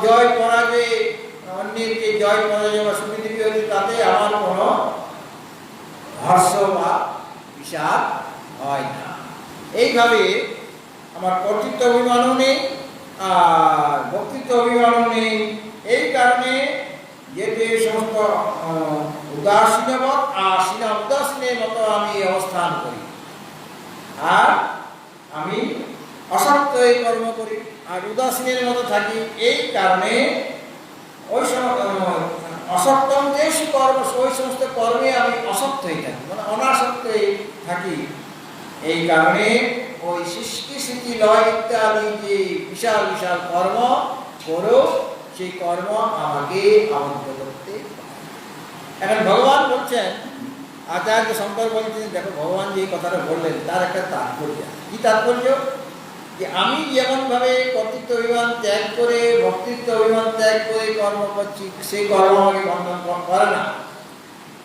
জয় পরাজয়, অন্যের যে জয় পরাজয় বা সুবিধি হয়েছে তাতে আমার কোনো হর্ষ বা বিষাদ হয় না। এইভাবে আমার কর্তৃত্ব অভিমানও নেই আর বক্তৃত্ব অভিমানও নেই। এই কারণে যে সমস্ত উদাসীনবৎ আসীনা উদাসীনের মতো আমি অবস্থান করি, আর আমি অসক্ত এই কর্ম করি আর উদাসীনের মতো থাকি। এই কারণে ওই অসক্তম যে কর্ম, ওই সমস্ত কর্মে আমি অসক্ত হয়ে থাকি, মানে অনাসক্ত হয়ে থাকি। এই কারণে ওই সৃষ্টি স্থিতি লয় ইত্যাদি যে বিশাল বিশাল কর্ম করো, সেই কর্ম আমাকে আবদ্ধ করতে পারে। এখন ভগবান বলছেন, আচার্য শঙ্কর বলছেন, দেখো ভগবান যে কথাটা বললেন তার একটা তাৎপর্য। কি তাৎপর্য? যে আমি যেমনভাবে কর্তৃত্ব অভিমান ত্যাগ করে, ভক্তিত্ব অভিমান ত্যাগ করে কর্ম করছি, সেই কর্ম আমাকে বন্ধন করে না।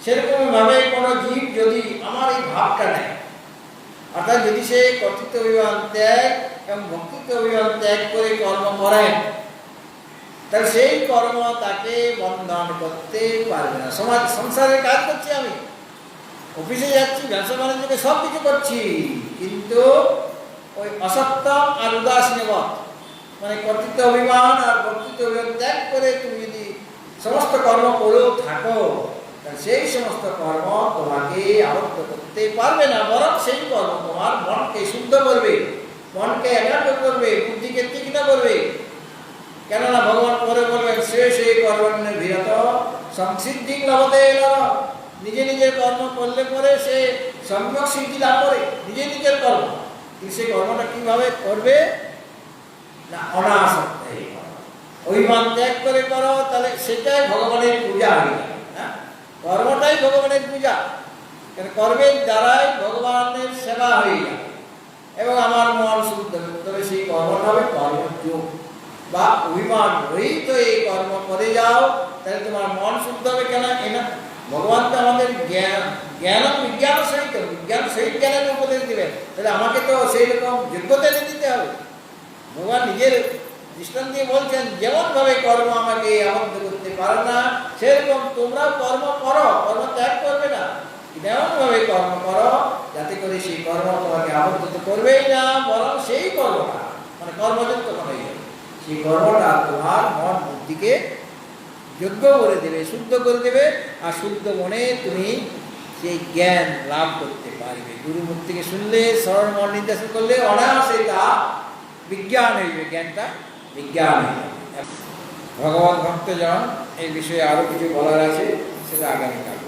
সেরকমভাবে কোনো জীব যদি আমার এই ভাবটা নেয়, অর্থাৎ যদি সে কর্তৃত্ব অভিমান ত্যাগ এবং ভক্তিত্ব অভিমান ত্যাগ করে কর্ম করেন, তাহলে সেই কর্ম তাকে বন্ধন করতে পারবে না। সংসারের কাজ করছি, আমি অফিসে যাচ্ছি, ব্যবসা বাণিজ্যকে সব কিছু করছি, কিন্তু ওই অসক্তম আর উদাসীনবৎ, মানে কর্তৃত্ব অভিমান আর ভক্তিত্ব অভিমান ত্যাগ করে তুমি যদি সমস্ত কর্ম করেও থাকো, সেই সমস্ত কর্ম তোমাকে আবদ্ধ করতে পারবে না। বরং সেই কর্ম তোমার মনকে শুদ্ধ করবে, মনকে একাগ্র করবে, বুদ্ধিকে তীক্ষ্ণ করবে। কেননা ভগবান পরে বলবেন, সে সেই কর্মণ্যে বিরত সংসিদ্ধি লভতে নরঃ। নিজে নিজের কর্ম করলে পরে সে সম্যক সিদ্ধি লাভ করে, নিজে নিজের কর্ম। কিন্তু সেই কর্মটা কিভাবে করবে না? অনাসক্ত হয়ে করো, অভিমান ত্যাগ করে করো, তাহলে সেটাই ভগবানের পূজা হয়ে যাবে। কর্মটাই ভগবানের পূজা, কারণ কর্মের দ্বারাই ভগবানের সেবা হয়ে যাবে এবং আমার মন শুদ্ধ হবে। তবে সেই কর্মটা হবে কর্মযোগ বা অভিমান রহিত। এই কর্ম করে যাও, তাহলে তোমার মন শুদ্ধ হবে। কেন? এনা ভগবান তো আমাদের জ্ঞান বিজ্ঞান সহিত জ্ঞানের উপদেশ দিবেন, তাহলে আমাকে তো সেই রকম যোগ্যতা দিতে হবে। ভগবান নিজের দৃষ্টান্ত দিয়ে বলছেন, যেমনভাবে কর্ম আমাকে আবদ্ধ করতে পারে না, সেরকম তোমরা কর্ম করো, কর্ম ত্যাগ করবে না। এমনভাবে কর্ম করো যাতে করে সেই কর্ম তোমাকে আবদ্ধ তো করবেই না, বরং সেই কর্মটা মানে কর্মযুক্ত হয়ে যাবে। সেই কর্মটা তোমার মন বুদ্ধিকে যোগ্য করে দেবে, শুদ্ধ করে দেবে। আর শুদ্ধ মনে তুমি সেই জ্ঞান লাভ করতে পারবে। গুরুমুখ থেকে শুনলে, স্মরণ মন নির্দেশন করলে অনায়াসে তা বিজ্ঞান হইবে, জ্ঞানটা বিজ্ঞান হইবে। ভগবান ভক্তজন এই বিষয়ে আরো কিছু বলার আছে, সেটা আগামীকাল।